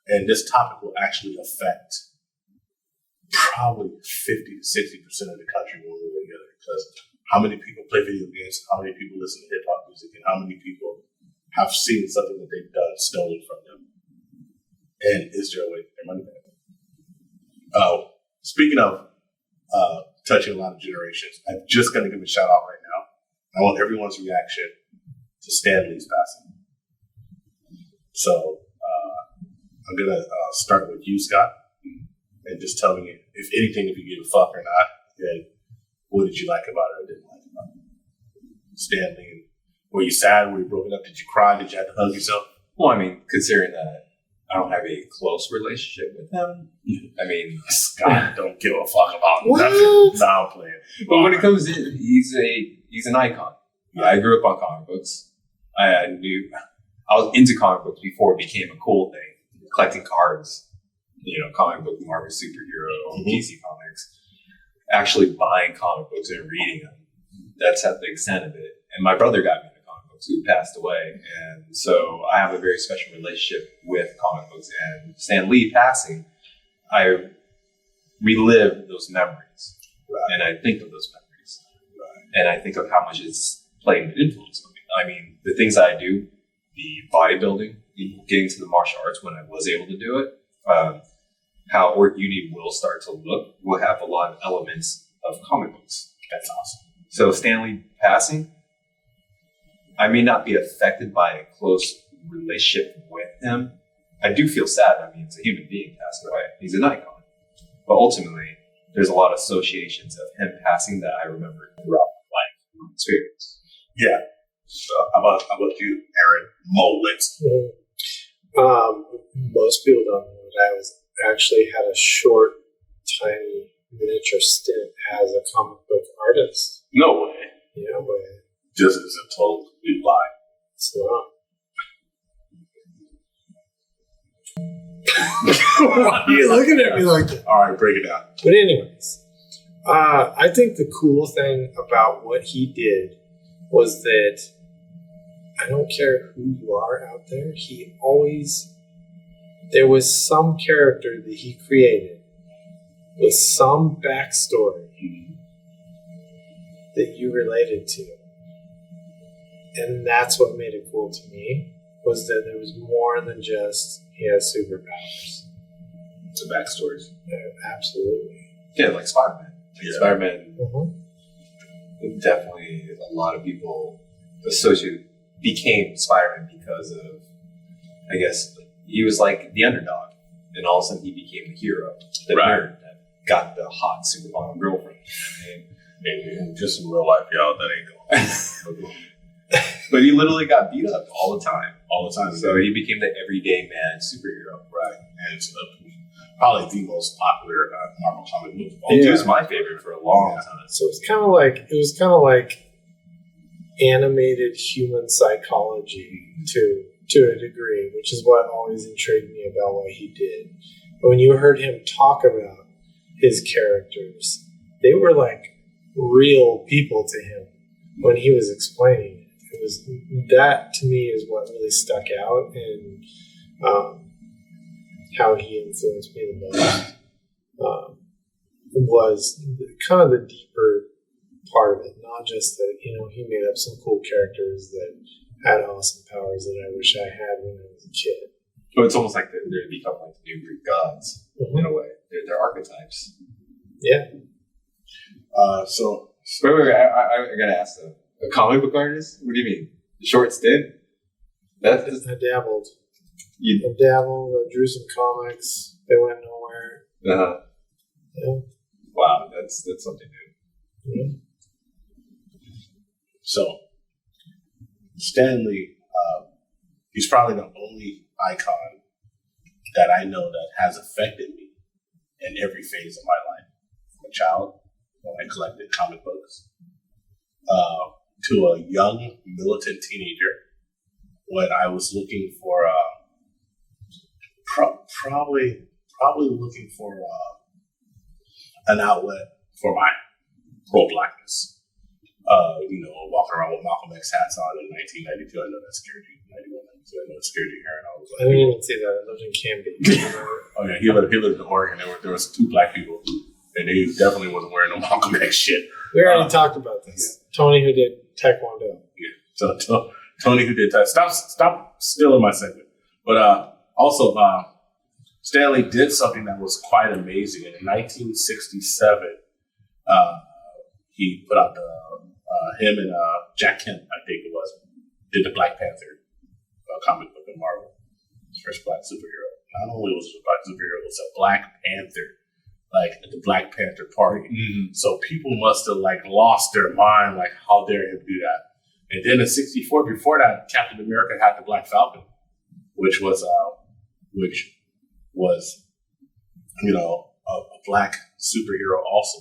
And this topic will actually affect probably 50 to 60% of the country one way or the other. Because how many people play video games, how many people listen to hip hop music, and how many people have seen something that they've done stolen from them. And is there a way to get their money back? Speaking of touching a lot of generations, I'm just going to give a shout out right now. I want everyone's reaction to Stan Lee's passing. So I'm going to start with you, Scott, and just tell me if anything, if you give a fuck or not, and what did you like about it or didn't like about it? Stan Lee, were you sad? Were you broken up? Did you cry? Did you have to hug yourself? Well, I mean, considering that I don't have a close relationship with him, I mean, Scott don't give a fuck about What? nothing. Nah, I'm playing. but when it comes to he's an icon. I grew up on comic books. I was into comic books before it became a cool thing. Collecting cards, comic book, Marvel superhero, DC comics. Actually buying comic books and reading them. That's at the extent of it. And my brother got me into comic books, who passed away. And so I have a very special relationship with comic books. And Stan Lee passing, I relive those memories. Right. And I think of those memories. Right. And I think of how much it's played an influence on me. I mean, the things that I do, the bodybuilding, getting to the martial arts when I was able to do it, how Orc Uni will start to look, will have a lot of elements of comic books. That's awesome. So Stanley passing, I may not be affected by a close relationship with him. I do feel sad. I mean, it's a human being passed away. He's an icon. But ultimately, there's a lot of associations of him passing that I remember throughout my life, my experience. Yeah. So how about you, Aaron Molitz? Most people don't know that I actually had a short, tiny miniature stint as a comic book artist. No way. Yeah, but Just as a total complete lie. it's not. Why are you looking at me like that? All right, break it down. But anyways, I think the cool thing about what he did was that I don't care who you are out there, there was some character that he created with some backstory that you related to. And that's what made it cool to me, was that there was more than just he has superpowers. The backstories. Absolutely. Yeah, like Spider-Man. Spider-Man, definitely a lot of people became Spider-Man because of, I guess, he was like the underdog. And all of a sudden he became the hero. The nerd that got the hot supermodel girlfriend. And just in real life, y'all, that ain't going. But he literally got beat up all the time. All the time. So he became the everyday man superhero. Right. And it's probably the most popular Marvel comic book. It was my favorite for a long time. So it was kind of like animated human psychology to a degree, which is what always intrigued me about what he did. But when you heard him talk about his characters, they were like real people to him when he was explaining it. It was that, to me, is what really stuck out, and how he influenced me the most was kind of the deeper part of it. Not just that, he made up some cool characters that had awesome powers that I wish I had when I was a kid. So it's almost like they're become like the new Greek gods in a way. They're archetypes. Yeah. So Wait, I gotta ask though. A comic book artist? What do you mean? Short stint? I dabbled. I dabbled. I drew some comics. They went nowhere. Uh-huh. Yeah. Wow, that's something new. Yeah. So Stan Lee, he's probably the only icon that I know that has affected me in every phase of my life. From a child, when I collected comic books, to a young militant teenager when I was looking for probably looking for an outlet for my pro-blackness. Walking around with Malcolm X hats on in 1992. I know that scared you. 91, 92. I know it scared you, Aaron. I didn't even see that. I lived in Canby. Oh yeah, he lived in Oregon. There was two black people, and they definitely wasn't wearing no Malcolm X shit. We already talked about this. Yeah. Tony, who did Taekwondo. Yeah. So Tony, who did Stop stealing my segment. But also, Stan Lee did something that was quite amazing. In 1967, he put out him and Jack Kemp, I think it was, did the Black Panther comic book in Marvel. First black superhero. Not only was it a black superhero, it was a Black Panther, like at the Black Panther party. Mm-hmm. So people must have like lost their mind, like how dare him do that. And then in '64, before that, Captain America had the Black Falcon, which was a black superhero also.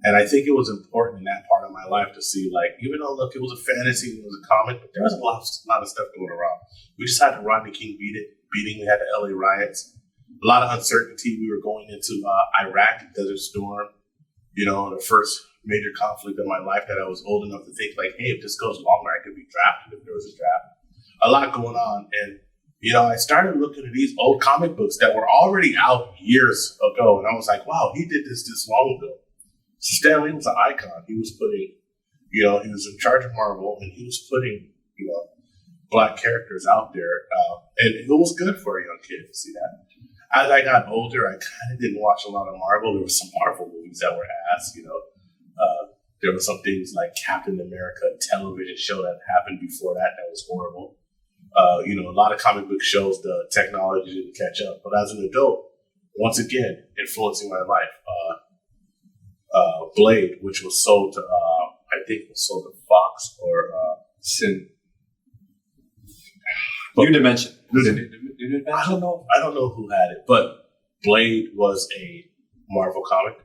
And I think it was important in that part of my life to see, like, even though, look, it was a fantasy, it was a comic, but there was a lot of stuff going around. We just had the Rodney King beating. We had the LA riots, a lot of uncertainty. We were going into Iraq, Desert Storm, the first major conflict of my life that I was old enough to think, like, hey, if this goes longer, I could be drafted if there was a draft. A lot going on. And, I started looking at these old comic books that were already out years ago. And I was like, wow, he did this long ago. Stan Lee was an icon. He was putting, he was in charge of Marvel, and he was putting, black characters out there. And it was good for a young kid to see that. As I got older, I kind of didn't watch a lot of Marvel. There were some Marvel movies that were ass, there were some things like Captain America television show that happened before that was horrible. A lot of comic book shows, the technology didn't catch up. But as an adult, once again, influencing my life, Blade, which was sold to, I think it was sold to Fox or Sin. New Dimension. New Dimension. I don't know who had it, but Blade was a Marvel comic.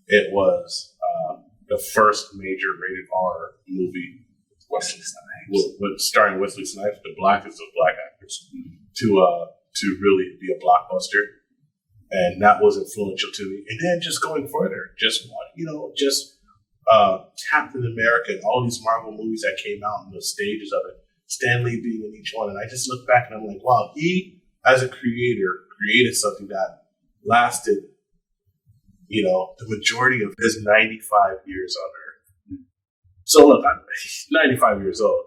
It was the first major rated R movie. Wesley Snipes. Starring Wesley Snipes, the blackest of black actors, to really be a blockbuster. And that was influential to me. And then just going further, Captain America and all these Marvel movies that came out and the stages of it, Stan Lee being in each one. And I just look back and I'm like, wow, he, as a creator, created something that lasted, the majority of his 95 years on Earth. So look, I'm 95 years old.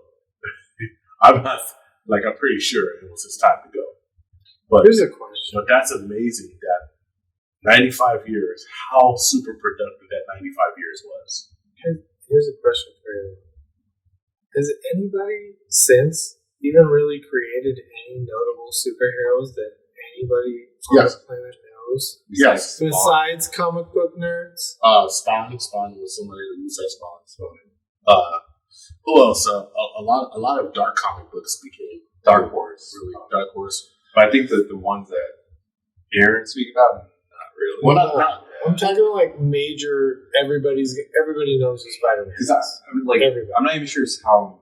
I'm pretty sure it was his time to go. But here's a question. But that's amazing that 95 years, how super productive that 95 years was. Here's a question for you. Has anybody since even really created any notable superheroes that anybody on the planet knows? Yes. Besides comic book nerds? Spawn was somebody who said Spawn. Who else? A lot of dark comic books became Dark Horse. Really, Dark Horse. But I think that the ones that Aaron speak about, not really. Well, not I'm talking like major. Everybody knows who Spider-Man is. I'm not even sure how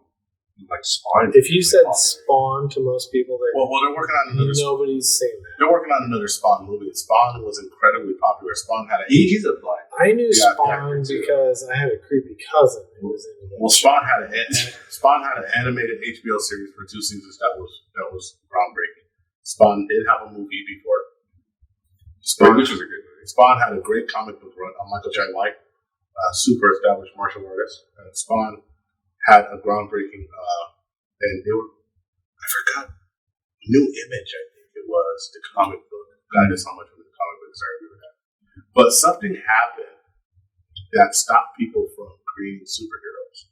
Spawn. If you said Spawn to most people, they're working on another. Nobody's saying that. They're working on another Spawn movie. Spawn was incredibly popular. Spawn had he's a black. I knew Spawn because I had a creepy cousin who was into that. Well, Spawn had an animated HBO series for 2 seasons that was groundbreaking. Spawn did have a movie before. Which was a good movie. Spawn had a great comic book run on Michael J. White, super established martial artist. And Spawn had a groundbreaking, and they were, I forgot, New Image, I think it was, the comic book. God knows how much of the comic books I remember that. But something happened that stopped people from creating superheroes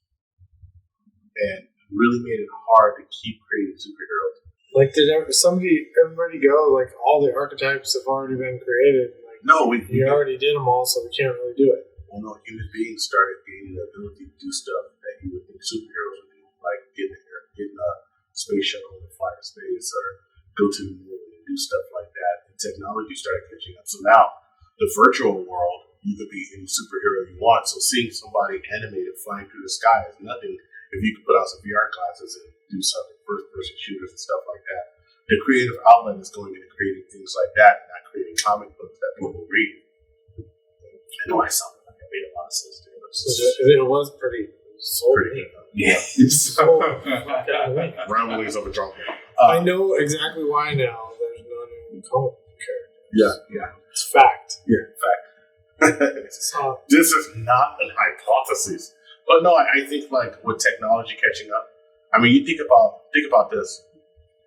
and really made it hard to keep creating superheroes. Like, did everybody go? Like, all the archetypes have already been created. Like, no, we already did them all, so we can't really do it. Well, no, human beings started gaining the ability to do stuff that you would think superheroes would do, like get a space shuttle and fly to space, or go to the moon and do stuff like that. And technology started catching up. So now, the virtual world, you could be any superhero you want. So seeing somebody animated flying through the sky is nothing if you could put on some VR glasses and do something, first-person shooters and stuff like that. The creative outlet is going into creating things like that, not creating comic books that people read. I know I sound like I made a lot of sense to it. It was pretty soul-making. Yeah. Ramblings of a drunk man. I know exactly why now there's no new comic book character. Yeah. It's fact. Yeah, fact. This is not an hypothesis. But no, I think like with technology catching up, I mean, you think about this.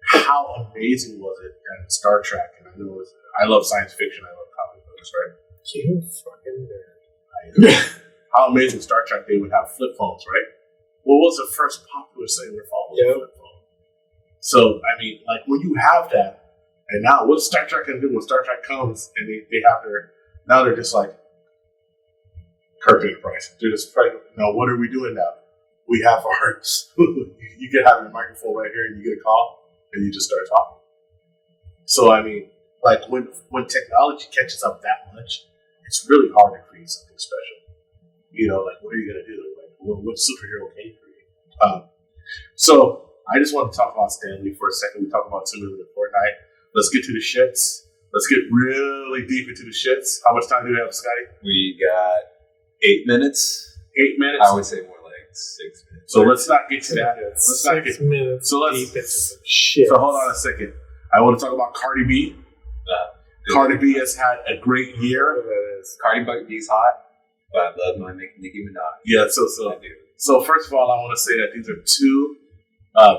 how amazing was it that Star Trek? And I love science fiction. I love comic books, right? You fucking nerd. How amazing Star Trek, they would have flip phones, right? What was the first popular cellular phone? Yep. Flip phone. So, I mean, like, when you have that, and now what's Star Trek going to do when Star Trek comes and they have now they're just like, Kirk Enterprise. They're just like, now what are we doing now? We have hearts. You can have your microphone right here and you get a call and you just start talking. So, I mean, like, when technology catches up that much, it's really hard to create something special. Like, what are you going to do? Like, what superhero can you create? So, I just want to talk about Stanley for a second. We talked about Milly Rock Fortnite. Let's get to the shits. Let's get really deep into the shits. How much time do we have, Scotty? We got 8 minutes. 8 minutes? I would say more like 6 minutes. So let's not get to that. Let's not get 6 minutes. So deep into some shit. So hold on a second. I want to talk about Cardi B. Cardi B has had a great year. Cardi B's hot, but I love my Nicki Minaj. Yeah, so first of all, I want to say that these are two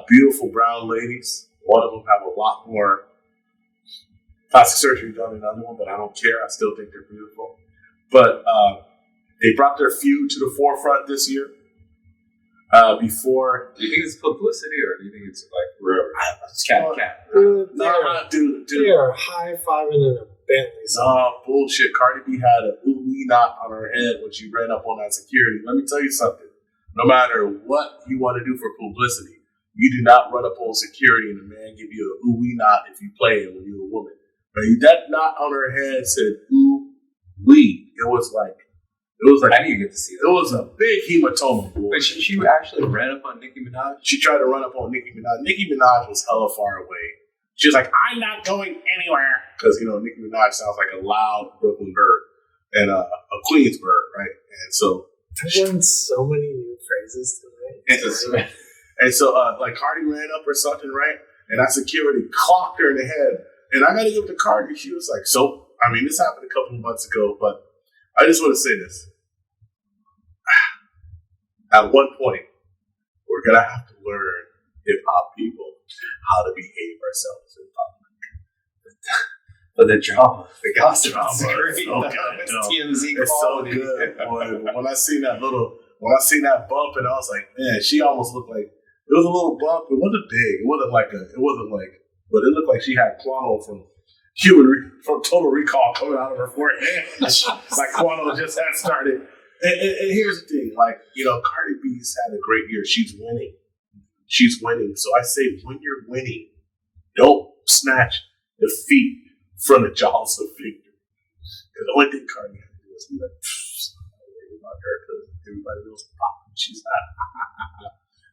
beautiful brown ladies. One of them have a lot more plastic surgery done than the other one, but I don't care. I still think they're beautiful. But they brought their feud to the forefront this year. Before, do you think it's publicity or do you think it's like real? It's cat. Dude. They are high-fiving in a Bentley. No, bullshit. Cardi B had a ooh-wee knot on her head when she ran up on that security. Let me tell you something. No matter what you want to do for publicity, you do not run up on security and the man give you a ooh-wee knot if you play it when you're a woman. But that knot on her head said ooh-wee. It was like, I didn't get to see that. It was a big hematoma. But she actually ran up on Nicki Minaj? She tried to run up on Nicki Minaj. Nicki Minaj was hella far away. She was like, I'm not going anywhere. Because, Nicki Minaj sounds like a loud Brooklyn bird and a Queens bird, right? And so... I learned so many new phrases tonight. And so, like, Cardi ran up or something, right? And that security clocked her in the head. And I got to give it to Cardi. She was like, this happened a couple of months ago, but I just want to say this. At one point, we're going to have to learn hip-hop people how to behave ourselves in public. But the drama, the gossip, it's great. TMZ quality. It's so good, boy. When I seen that bump, and I was like, man, she almost looked like, it was a little bump. It wasn't big. But it looked like she had Quano from Total Recall coming out of her forehead. Like Quano just had started. And here's the thing, Cardi B's had a great year. She's winning. So I say, when you're winning, don't snatch defeat from the jaws of victory. Because the only thing Cardi had to do was be like, I'm not worried about her because everybody knows she's not.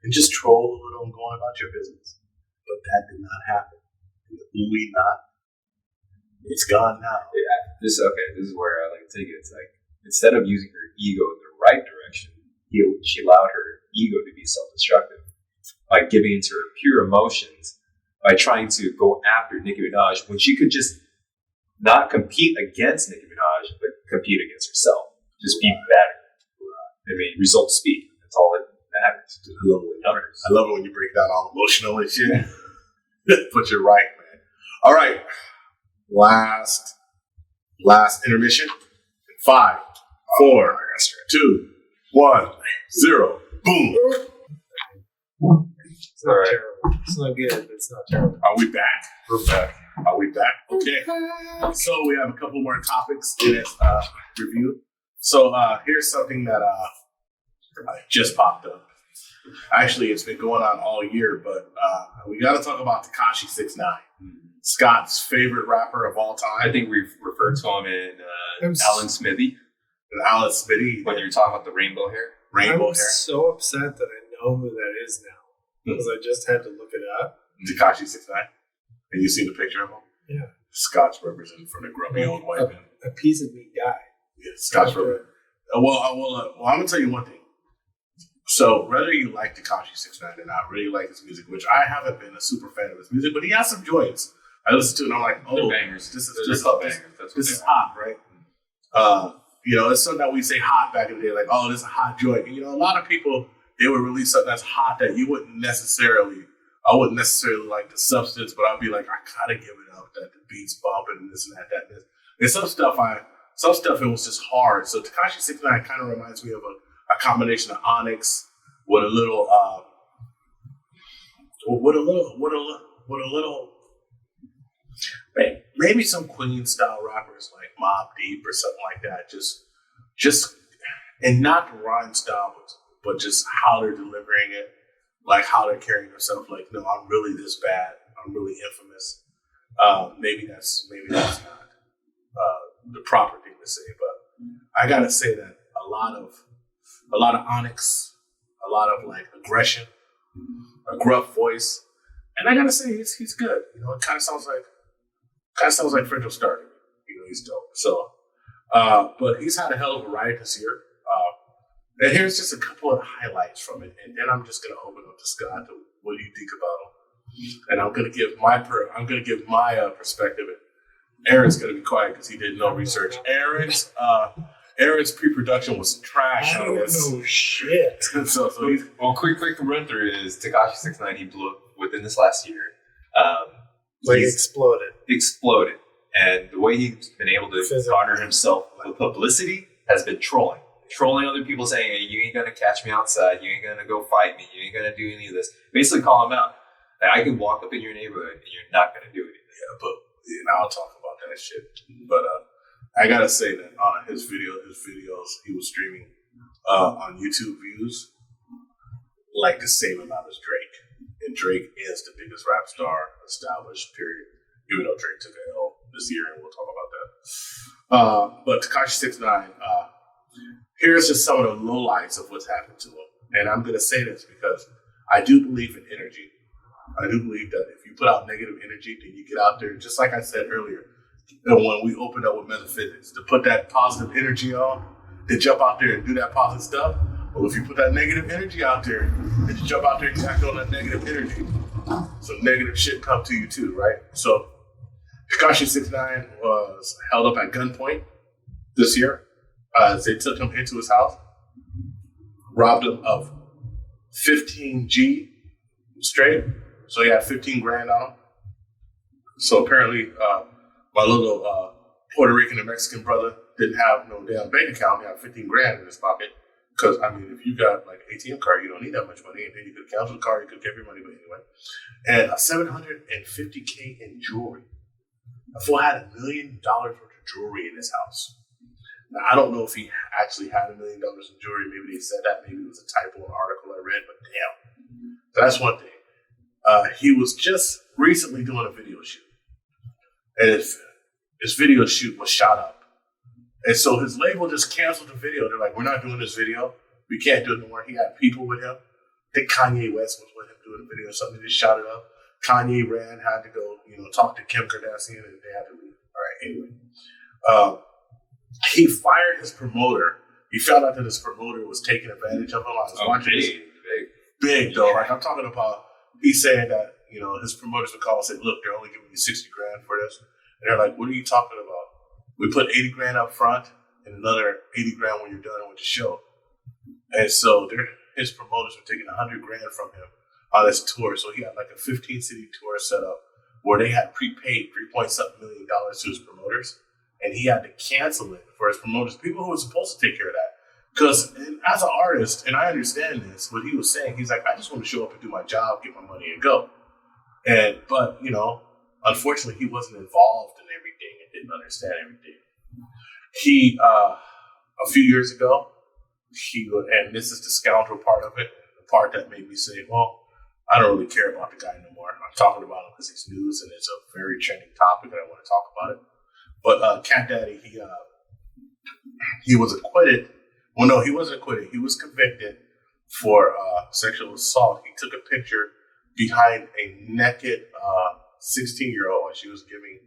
And just troll a little and go on about your business. But that did not happen. We not. It's gone now. Yeah, this is where I like to take it. It's like, instead of using her ego in the right direction, she allowed her ego to be self-destructive by giving into her pure emotions, by trying to go after Nicki Minaj when she could just not compete against Nicki Minaj, but compete against herself. Just be better. Results speak. That's all that matters. I love it when you break down all emotional and shit. But you're right, man. All right. Last intermission. 5, 4, 2, 1, 0. Boom. It's not terrible. It's not good, but it's not terrible. Are we back? We're back. Are we back? Okay. So we have a couple more topics in this review. So here's something that just popped up. Actually, it's been going on all year, but we got to talk about Tekashi 6ix9ine, Scott's favorite rapper of all time. I think we've referred to him in Alan Smithy. Alan Smithy. When you were talking about the rainbow hair. I'm so upset that I know who that is now because I just had to look it up. Tekashi 6ix9ine. And you seen the picture of him? Yeah. Scott's representing from the grubby old white man. A piece of me guy. Yeah, Scott's representing. Well, I'm going to tell you one thing. So, whether you like Tekashi 6ix9ine or not, really like his music, which I haven't been a super fan of his music, but he has some joints. I listen to it and I'm like, oh, bangers. This is hot, right? It's something that we say hot back in the day, like, oh, this is a hot joint. And, a lot of people, they would release something that's hot that you wouldn't necessarily I wouldn't necessarily like the substance, but I'd be like, I gotta give it up that the beats bumping and this and that and this. And some stuff it was just hard. So Tekashi 6ix9ine kind of reminds me of a combination of Onyx with a little maybe some Queen style rappers like Mobb Deep or something like that. Just and not the rhyme style, but just how they're delivering it, like how they're carrying themselves. Like, no, I'm really this bad. I'm really infamous. Maybe that's not the proper thing to say, but I gotta say that a lot of Onyx, a lot of like aggression, a gruff voice, and I gotta say he's good. You know, it kind of sounds like Fredro started. You know, he's dope. So, but he's had a hell of a ride this year. And here's just a couple of highlights from it, and then I'm just gonna open up to Scott. What do you think about him? And I'm gonna give my perspective. And Aaron's gonna be quiet because he did no research. Aaron's pre-production was trash. I don't know shit. so quick run through is Tekashi 6ix9ine. He blew up within this last year. Exploded. And the way he's been able to garner himself with publicity has been trolling other people, saying, hey, you ain't gonna catch me outside, you ain't gonna go fight me, you ain't gonna do any of this. Basically call him out. Like, I can walk up in your neighborhood and you're not gonna do anything. Yeah, but I'll talk about that shit. But I gotta say that on his videos, he was streaming on YouTube views like the same amount as Drake. And Drake is the biggest rap star established, period. Even though Drake took a L this year, and we'll talk about that. But Tekashi 6ix9ine, here's just some of the lowlights of what's happened to him. And I'm gonna say this because I do believe in energy. I do believe that if you put out negative energy, then you get out there, just like I said earlier, when we opened up with metaphysics, to put that positive energy on, to jump out there and do that positive stuff. Well, if you put that negative energy out there, and you jump out there and act on that negative energy, some negative shit come to you too, right? So Tekashi 6ix9ine was held up at gunpoint this year. They took him into his house, robbed him of 15 G straight. So he had 15 grand on him. So apparently, my little Puerto Rican and Mexican brother didn't have no damn bank account. He had 15 grand in his pocket. Because, I mean, if you got like an ATM card, you don't need that much money. And then you could cancel the card, you could get your money, but anyway. And $750K in jewelry. The fool had $1 million worth of jewelry in his house. Now, I don't know if he actually had $1 million in jewelry. Maybe they said that. Maybe it was a typo in an article I read, but damn. So that's one thing. He was just recently doing a video shoot. And his video shoot was shot up. And so his label just canceled the video. They're like, we're not doing this video. We can't do it no more. He had people with him. I think Kanye West was with him doing the video or something. They just shot it up. Kanye had to go, talk to Kim Kardashian, and they had to leave. All right, anyway. He fired his promoter. He found out that his promoter was taking advantage of him. I was watching this. Big, though. Like, I'm talking about, he's saying that, his promoters would call and say, look, they're only giving you 60 grand for this. And they're like, what are you talking about? We put 80 grand up front and another 80 grand when you're done with the show. And so his promoters were taking 100 grand from him on this tour. So he had like a 15-city tour set up where they had prepaid $3.something million to his promoters. And he had to cancel it for his promoters, people who were supposed to take care of that. Because as an artist, and I understand this, what he was saying, he's like, I just want to show up and do my job, get my money and go. But unfortunately, he wasn't involved in everything and didn't understand everything. He, a few years ago, and this is the scoundrel part of it, the part that made me say, well, I don't really care about the guy no more. I'm talking about him because he's news and it's a very trending topic and I want to talk about it. But Cat Daddy, he was acquitted. Well, no, he wasn't acquitted. He was convicted for sexual assault. He took a picture behind a naked 16-year-old when she was giving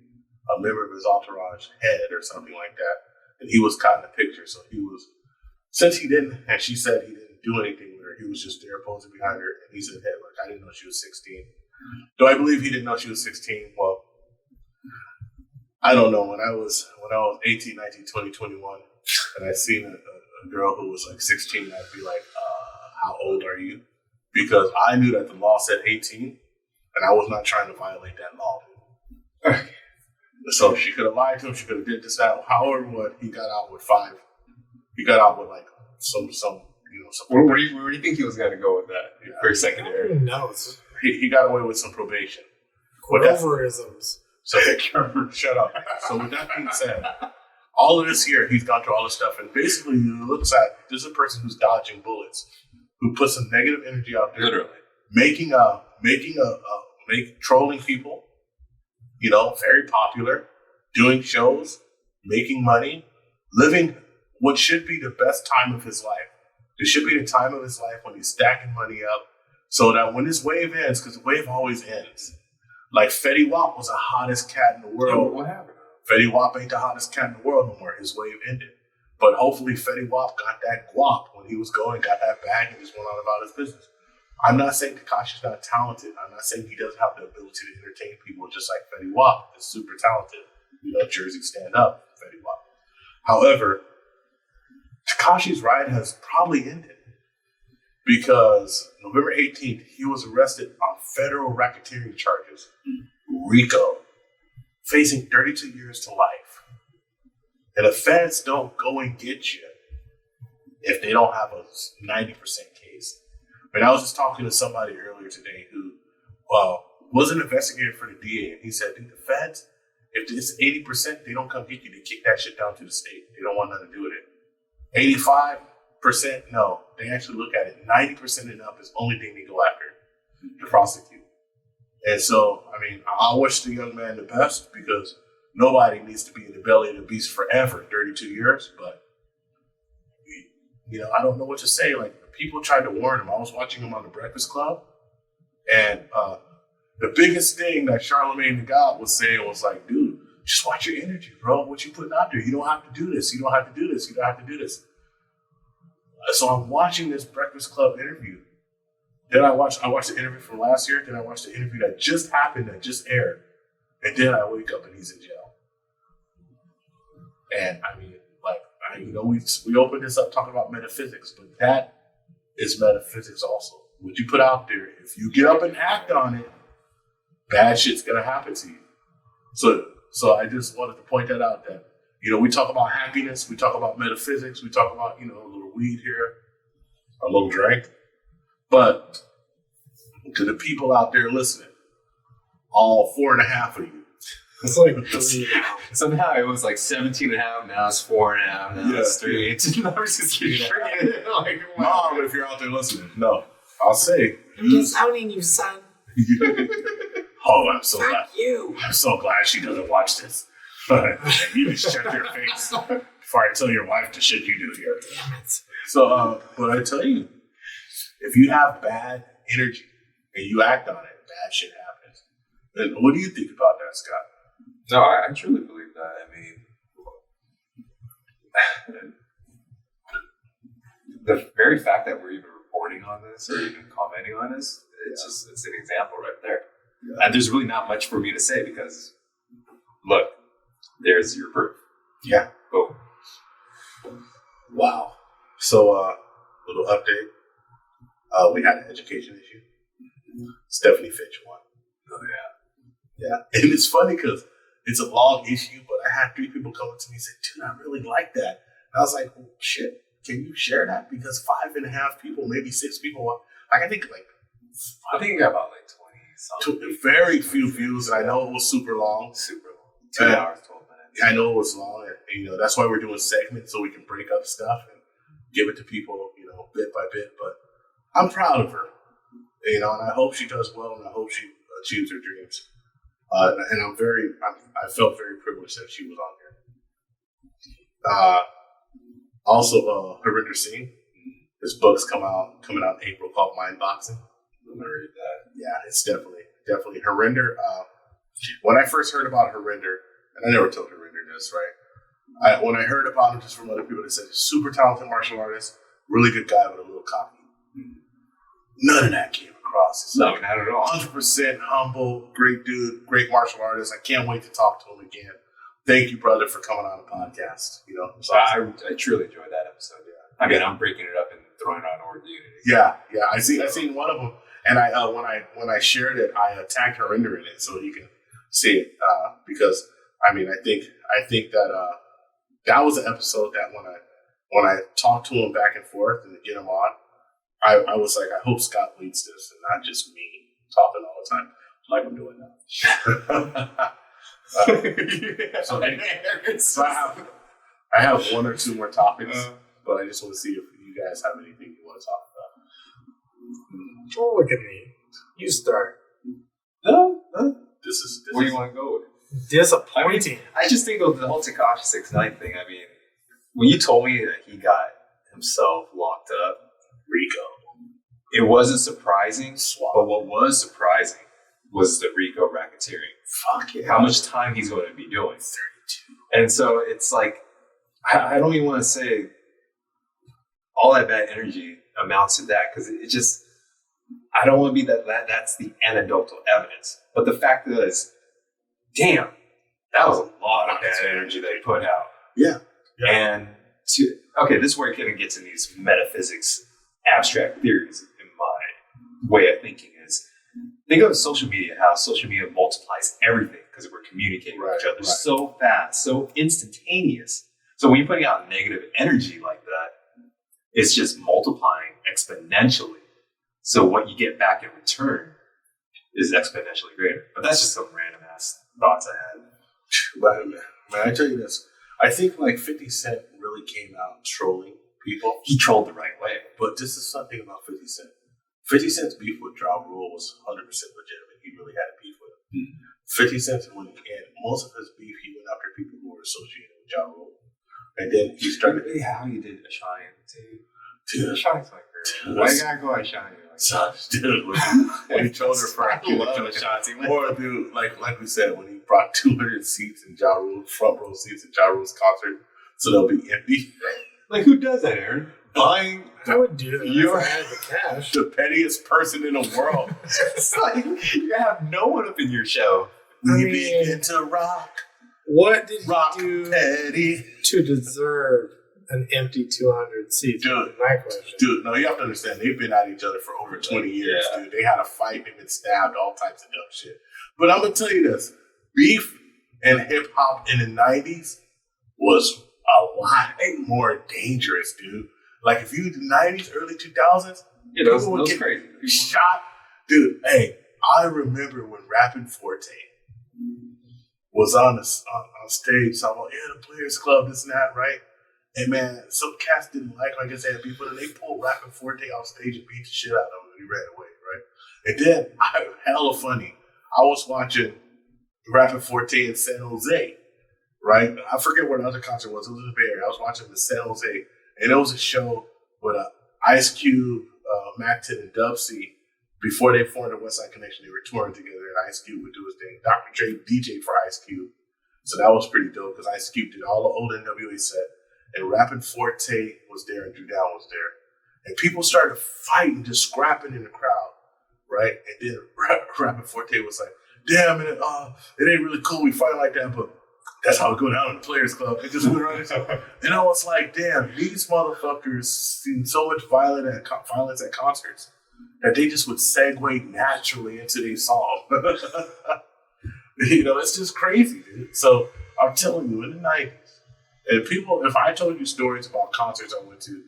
a member of his entourage head or something like that. And he was caught in the picture. So he was, since he didn't, and she said he didn't do anything with her, he was just there posing behind her. And he said, hey, look, I didn't know she was 16. Do I believe he didn't know she was 16? Well, I don't know. When I was 18, 19, 20, 21, and I seen a girl who was like 16, I'd be like, how old are you? Because I knew that the law said 18, and I was not trying to violate that law. So she could have lied to him. She could have did this, that. However, what he got out with 5. He got out with like some. Where do you think he was going to go with that for secondary? No, He got away with some probation. Groverisms. So shut up. So with that being said, all of this here, he's gone through all this stuff, and basically he looks at this is a person who's dodging bullets, who puts some negative energy out there, literally trolling people, very popular, doing shows, making money, living what should be the best time of his life. It should be the time of his life when he's stacking money up, so that when this wave ends, because the wave always ends. Like Fetty Wap was the hottest cat in the world. What happened? Fetty Wap ain't the hottest cat in the world no more. His wave ended. But hopefully Fetty Wap got that guap when he was going, got that bag, and just went on about his business. I'm not saying Tekashi's not talented. I'm not saying he doesn't have the ability to entertain people just like Fetty Wap is super talented. Jersey stand up, Fetty Wap. However, Tekashi's ride has probably ended because November 18th, he was arrested on federal racketeering charges, RICO, facing 32 years to life. And the feds don't go and get you if they don't have a 90% case. I was just talking to somebody earlier today who was an investigator for the DA, and he said, dude, the feds, if it's 80%, they don't come get you. They kick that shit down to the state. They don't want nothing to do with it. 85%, no. They actually look at it. 90% and up is the only thing they go after to prosecute. And so, I wish the young man the best because nobody needs to be in the belly of the beast forever, 32 years. But, I don't know what to say. Like, people tried to warn him. I was watching him on The Breakfast Club. And the biggest thing that Charlamagne the God was saying was like, dude, just watch your energy, bro. What you putting out there. You don't have to do this. You don't have to do this. You don't have to do this. So I'm watching this Breakfast Club interview. Then I watched the interview from last year. Then I watched the interview that just happened, that just aired. And then I wake up and he's in jail. And we opened this up talking about metaphysics, but that is metaphysics also. What you put out there, if you get up and act on it, bad shit's gonna happen to you. So I just wanted to point that out that, we talk about happiness, we talk about metaphysics, we talk about, a little weed here, a little drink. But to the people out there listening, all 4.5 of you. It's like 3 now. Somehow it was like 17 and a half, now it's 4.5, now it's 3. It's numbers just keep shrinking. Like, wow. Mom, if you're out there listening, no. I'll say. I'm disowning you, son. Oh, I'm so Fuck glad. you. I'm so glad she doesn't watch this. You just shut your face before I tell your wife the shit you do here. Damn it. So, but I tell you, if you have bad energy and you act on it, bad shit happens. And what do you think about that, Scott? No, I truly believe that. The very fact that we're even reporting on this or even commenting on this, it's an example right there. Yeah. And there's really not much for me to say because, look, there's your proof. Yeah. Boom. Wow. So, little update. We had an education issue. Stephanie Fitch won. Oh, yeah. Yeah. And it's funny because it's a long issue, but I had 3 people come up to me and say, dude, I really like that. And I was like, well, shit, can you share that? Because 5.5 people, maybe 6 people, I think I think you got about 20 something. Very few views, and I know it was super long. 2 hours, 12 minutes. I know it was long, and that's why we're doing segments so we can break up stuff and give it to people, bit by bit. But I'm proud of her, and I hope she does well, and I hope she achieves her dreams. And I felt very privileged that she was on here. Also, Harinder Singh, his book's coming out in April called Mind Boxing. I'm gonna read that. Yeah, it's definitely Harinder. When I first heard about Harinder, and I never told Harinder this, right? When I heard about him just from other people, they said super talented martial artist, really good guy, but a little cocky. None of that came across. It's not at all. 100% humble, great dude, great martial artist. I can't wait to talk to him again. Thank you, brother, for coming on the podcast. So I truly enjoyed that episode. Yeah. I'm breaking it up and throwing it on Org Unity. Yeah. I seen one of them, And when I shared it, I tagged Harinder in it so he can see it because I think that that was an episode that when I talked to him back and forth and to get him on, I was like, I hope Scott leads this and not just me talking all the time like I'm doing now. So I have one or two more topics, but I just want to see if you guys have anything you want to talk about. Oh, look at me. You start. No. Where you want to go with? Disappointing. I just think of the whole Tekashi 6ix9ine thing. I mean, when you told me that he got himself locked up, Rico, it wasn't surprising. But what was surprising was the Rico racketeering. Fuck yeah. How much time he's going to be doing. 32. And so it's like, I don't even want to say all that bad energy amounts to that because it just, I don't want to be that's the anecdotal evidence. But the fact is, damn, that was a lot of bad energy they put out. Yeah. And this is where it kind of gets in these metaphysics, abstract theories in my way of thinking is, think of social media, how social media multiplies everything because we're communicating with each other so fast, so instantaneous. So when you're putting out negative energy like that, it's just multiplying exponentially. So what you get back in return is exponentially greater. But that's just some random ass thoughts I had. But man, I tell you this, I think like 50 Cent really came out trolling people. He trolled the right way. But this is something about 50 Cent. 50 Cent's beef with Ja Rule was 100% legitimate. He really had a beef with him. 50 Cent, and most of his beef, he went after people who were associated with Ja Rule. And then he started... Yeah, how you did Ashani, Dude. Ashani's like her. Why you gotta go Ashani? Dude, when he told her for or dude, like we said, when he brought 200 seats in Ja Rule's front row seats at Ja Rule's concert, so they'll be empty. Like, who does that, Aaron? Buying. I would do that if I had the cash. The pettiest person in the world. It's like you have no one up in your show. We begin to rock. What did rock you do petty to deserve an empty 200 seats? Dude, my question. Dude, no, you have to understand. They've been at each other for over 20 years, dude. They had a fight. They've been stabbed, all types of dumb shit. But I'm going to tell you this. Beef and hip-hop in the 90s was a lot more dangerous, dude. Like, if you the 90s, early 2000s, people would get crazy. Shot. Dude, hey, I remember when Rappin' Forte was on stage, talking about, the Players Club, this and that, right? And man, some cats didn't like I guess they had people, and they pulled Rappin' Forte off stage and beat the shit out of him, and he ran away, right? And then, hella funny, I was watching Rappin' Forte in San Jose, right? I forget where the other concert was. It was in the Bay Area. I was watching the San Jose, and it was a show with Ice Cube, Macton, and Dub C. Before they formed the West Side Connection, they were touring together, and Ice Cube would do his thing. Dr. Dre DJ for Ice Cube. So that was pretty dope, because Ice Cube did all the old NWA set, and Rappin' Forte was there, and Drew Down was there. And people started fighting, just scrapping in the crowd, right? And then Rappin' Forte was like, damn, it ain't really cool we fight like that, but that's how it go down in the Players Club. It just went around. And I was like, damn, these motherfuckers seen so much violence at concerts that they just would segue naturally into these songs. It's just crazy, dude. So I'm telling you, in the 90s, and people, if I told you stories about concerts I went to,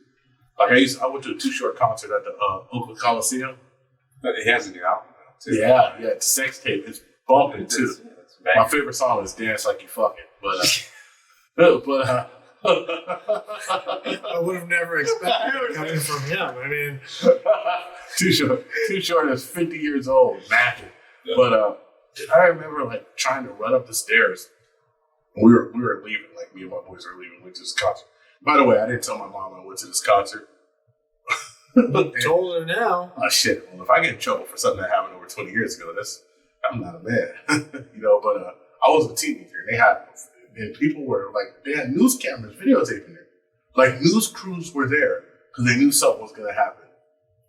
like I went to a Too Short concert at the Oakland Coliseum. He has a new album, too. Yeah, it's sex tape. It's bumping, too. My favorite song is Dance Like You Fucking. But I would have never expected it coming from him. I mean, Too Short is 50 years old, macking. Yeah. But I remember like trying to run up the stairs. We were leaving, like me and my boys were leaving. We went to this concert. By the way, I didn't tell my mom I went to this concert. Told her now. Oh shit! Well, if I get in trouble for something that happened over 20 years ago, I'm not a man, But I was a teenager. And people were like, they had news cameras videotaping it. Like news crews were there because they knew something was gonna happen.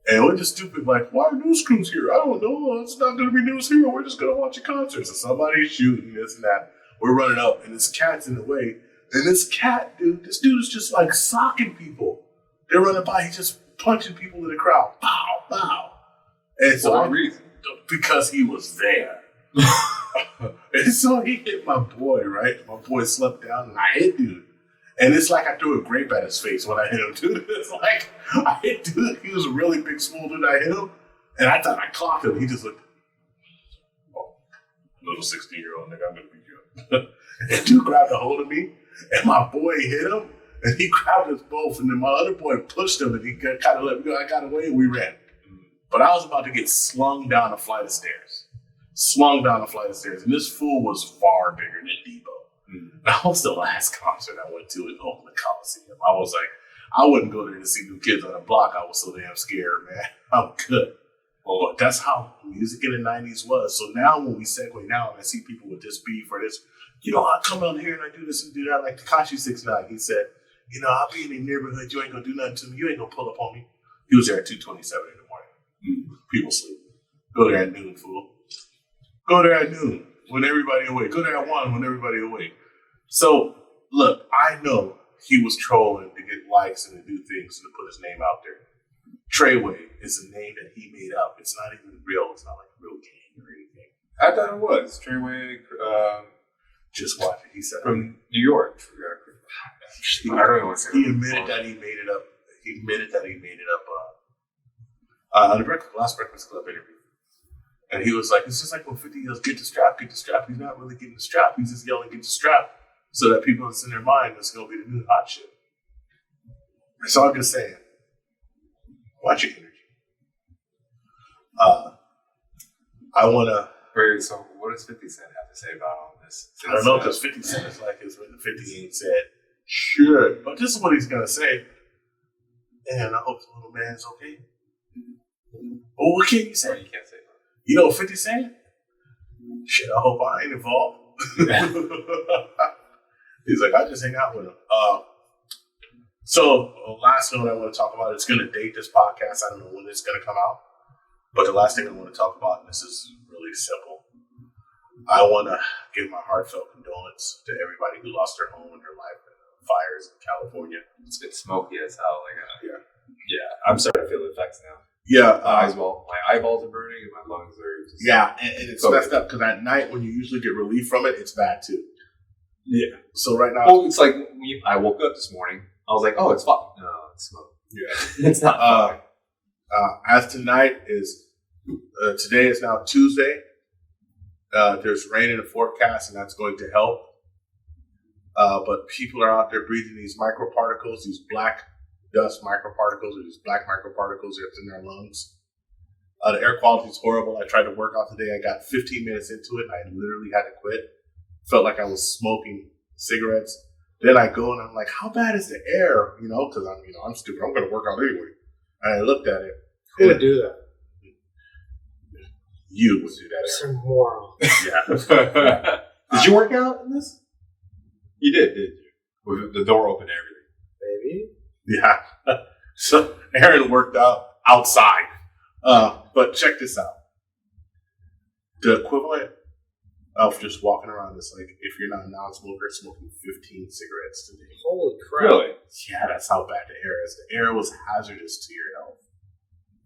And we're just stupid, like, why are news crews here? I don't know. It's not gonna be news here. We're just gonna watch a concert. So somebody's shooting this and that. We're running up, and this cat's in the way. And this dude is just like socking people. They're running by. He's just punching people in the crowd. Pow, pow. And so For what reason? because he was there. And so he hit my boy, right? My boy slept down and I hit dude. And it's like I threw a grape at his face when I hit him, dude. It's like I hit dude. He was a really big, small dude. I hit him. And I thought I clocked him. He just looked, oh, little 16-year-old nigga, I'm going to beat you up. And dude grabbed a hold of me. And my boy hit him. And he grabbed us both. And then my other boy pushed him. And he kind of let me go. I got away and we ran. But I was about to get slung down a flight of stairs. And this fool was far bigger than Debo. That was the last concert I went to in Oakland Coliseum. I was like, I wouldn't go there to see new kids on the block. I was so damn scared, man. I'm good. But that's how music in the 90s was. So now when we segue now and I see people with this beef or this, I come out here and I do this and do that. Like Tekashi 6ix9ine, he said, I'll be in the neighborhood. You ain't going to do nothing to me. You ain't going to pull up on me. He was there at 2:27 in the morning. People sleep. Go there at noon, fool. Go there at noon when everybody awake. Go there at 1 when everybody awake. So, look, I know he was trolling to get likes and to do things and to put his name out there. Treyway is a name that he made up. It's not even real. It's not like a real gang or anything. I thought it was. Treyway, just watch it. He said from New York. I don't know what's he admitted that he made it up. He admitted that he made it up on the last Breakfast Club interview. And he was like, it's just like when 50 yells, get the strap, get the strap. He's not really getting the strap. He's just yelling, get the strap. So that people it's in their mind, it's going to be the new hot shit. So I'm just saying, watch your energy. I want to. Wait, so what does 50 Cent have to say about all this? I don't know, because 50 Cent is like his when the 50 ain't said, sure. But this is what he's going to say. And I hope the little man's okay. Oh, what can you say? Well, you can't say that. You know what 50 saying? Shit, I hope I ain't involved. He's like, I just hang out with him. So, last note I want to talk about, it's going to date this podcast. I don't know when it's going to come out. But the last thing I want to talk about, and this is really simple, I want to give my heartfelt condolence to everybody who lost their home and their life in fires in California. It's been smoky as hell. Yeah. I'm starting to feel the effects now. Yeah. My eyeballs are burning and my lungs are just... Yeah, and it's messed up because at night when you usually get relief from it, it's bad too. Yeah. So right now... Well, it's like I woke up this morning, I was like, oh, it's fog. No, it's smoke. Yeah. It's not fog. As tonight is... today is now Tuesday. There's rain in the forecast and that's going to help. But people are out there breathing these microparticles, these black dust microparticles or these black microparticles that's in their lungs. The air quality is horrible. I tried to work out today. I got 15 minutes into it and I literally had to quit. Felt like I was smoking cigarettes. Then I go and I'm like, how bad is the air? Because I'm stupid. I'm going to work out anyway. And I looked at it. Who would do that? You would do that. Some moron. Yeah. Did you work out in this? You did you? With the door open and everything. Maybe. Yeah. So Aaron worked out outside. But check this out. The equivalent of just walking around is like if you're not a non-smoker, smoking 15 cigarettes today. Holy crap. Really? Yeah, that's how bad the air is. The air was hazardous to your health.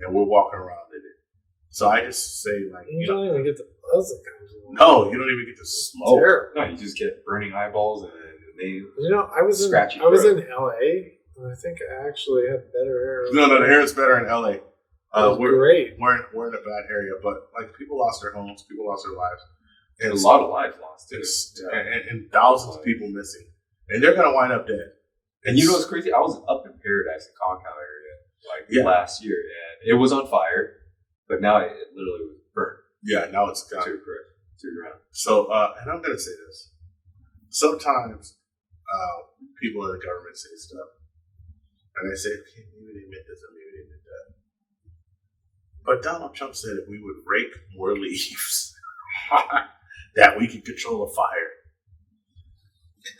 And we're walking around in it. So I just say You don't even get the buzz that comes with it. no, you don't even get to smoke. Terrible. No, you just get burning eyeballs and they I was in Scratchy LA and I think I actually had better hair. No, the hair is better in LA. We're great. We're in a bad area, but like people lost their homes, people lost their lives. And a lot of lives lost. And thousands of people missing. And they're going to wind up dead. And you know what's crazy? I was up in Paradise in Concom area last year, and it was on fire, but now it literally was burned. Yeah, now it's gone. To the ground. So, and I'm going to say this. Sometimes people in the government say stuff, and they say, okay, maybe they meant this or maybe they meant that. But Donald Trump said if we would rake more leaves, that we could control a fire.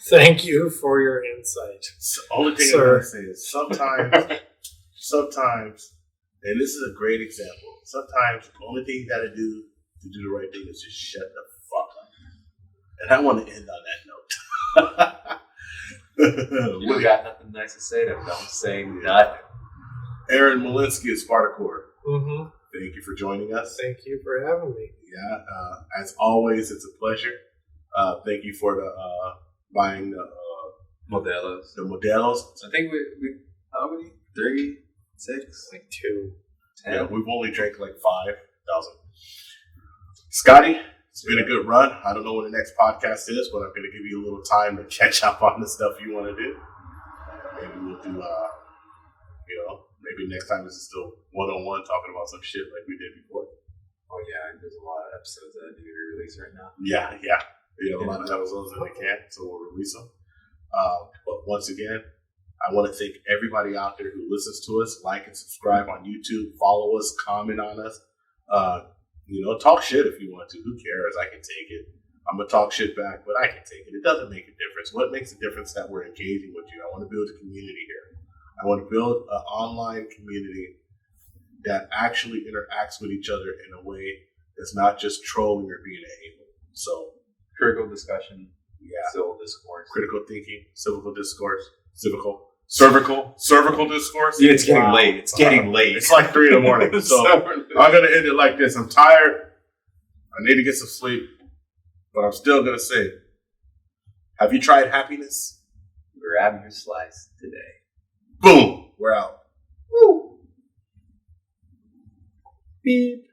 Thank you for your insight. So the only thing I'm going to say is sometimes, and this is a great example, sometimes the only thing you got to do the right thing is just shut the fuck up. And I want to end on that note. You got nothing nice to say to them. Don't say nothing. Aaron Malinsky is Spartacore. Mm-hmm. Thank you for joining us. Thank you for having me. Yeah, as always, it's a pleasure. Thank you for the buying the Modelos. The Modelos. I think we how many? 3, 6, Like 2. 10. Yeah, we've only drank like 5,000. Scotty, it's been a good run. I don't know when the next podcast is, but I'm going to give you a little time to catch up on the stuff you want to do. Maybe we'll do, maybe next time this is still one-on-one talking about some shit like we did before. Oh yeah, there's a lot of episodes that need to be released right now. Yeah. We have a lot of episodes in the can, so we'll release them. But once again, I want to thank everybody out there who listens to us. Like and subscribe on YouTube. Follow us. Comment on us. Talk shit if you want to. Who cares? I can take it. I'm going to talk shit back, but I can take it. It doesn't make a difference. What makes a difference is that we're engaging with you. I want to build a community here. I want to build an online community that actually interacts with each other in a way that's not just trolling or being a hater. So, critical discussion, civil discourse, critical thinking, cervical discourse. Yeah, it's getting late. It's getting late. It's like 3 a.m. So I'm gonna end it like this. I'm tired. I need to get some sleep, but I'm still gonna say, have you tried happiness? Grab your slice today. Boom. We're out. Woo. Beep.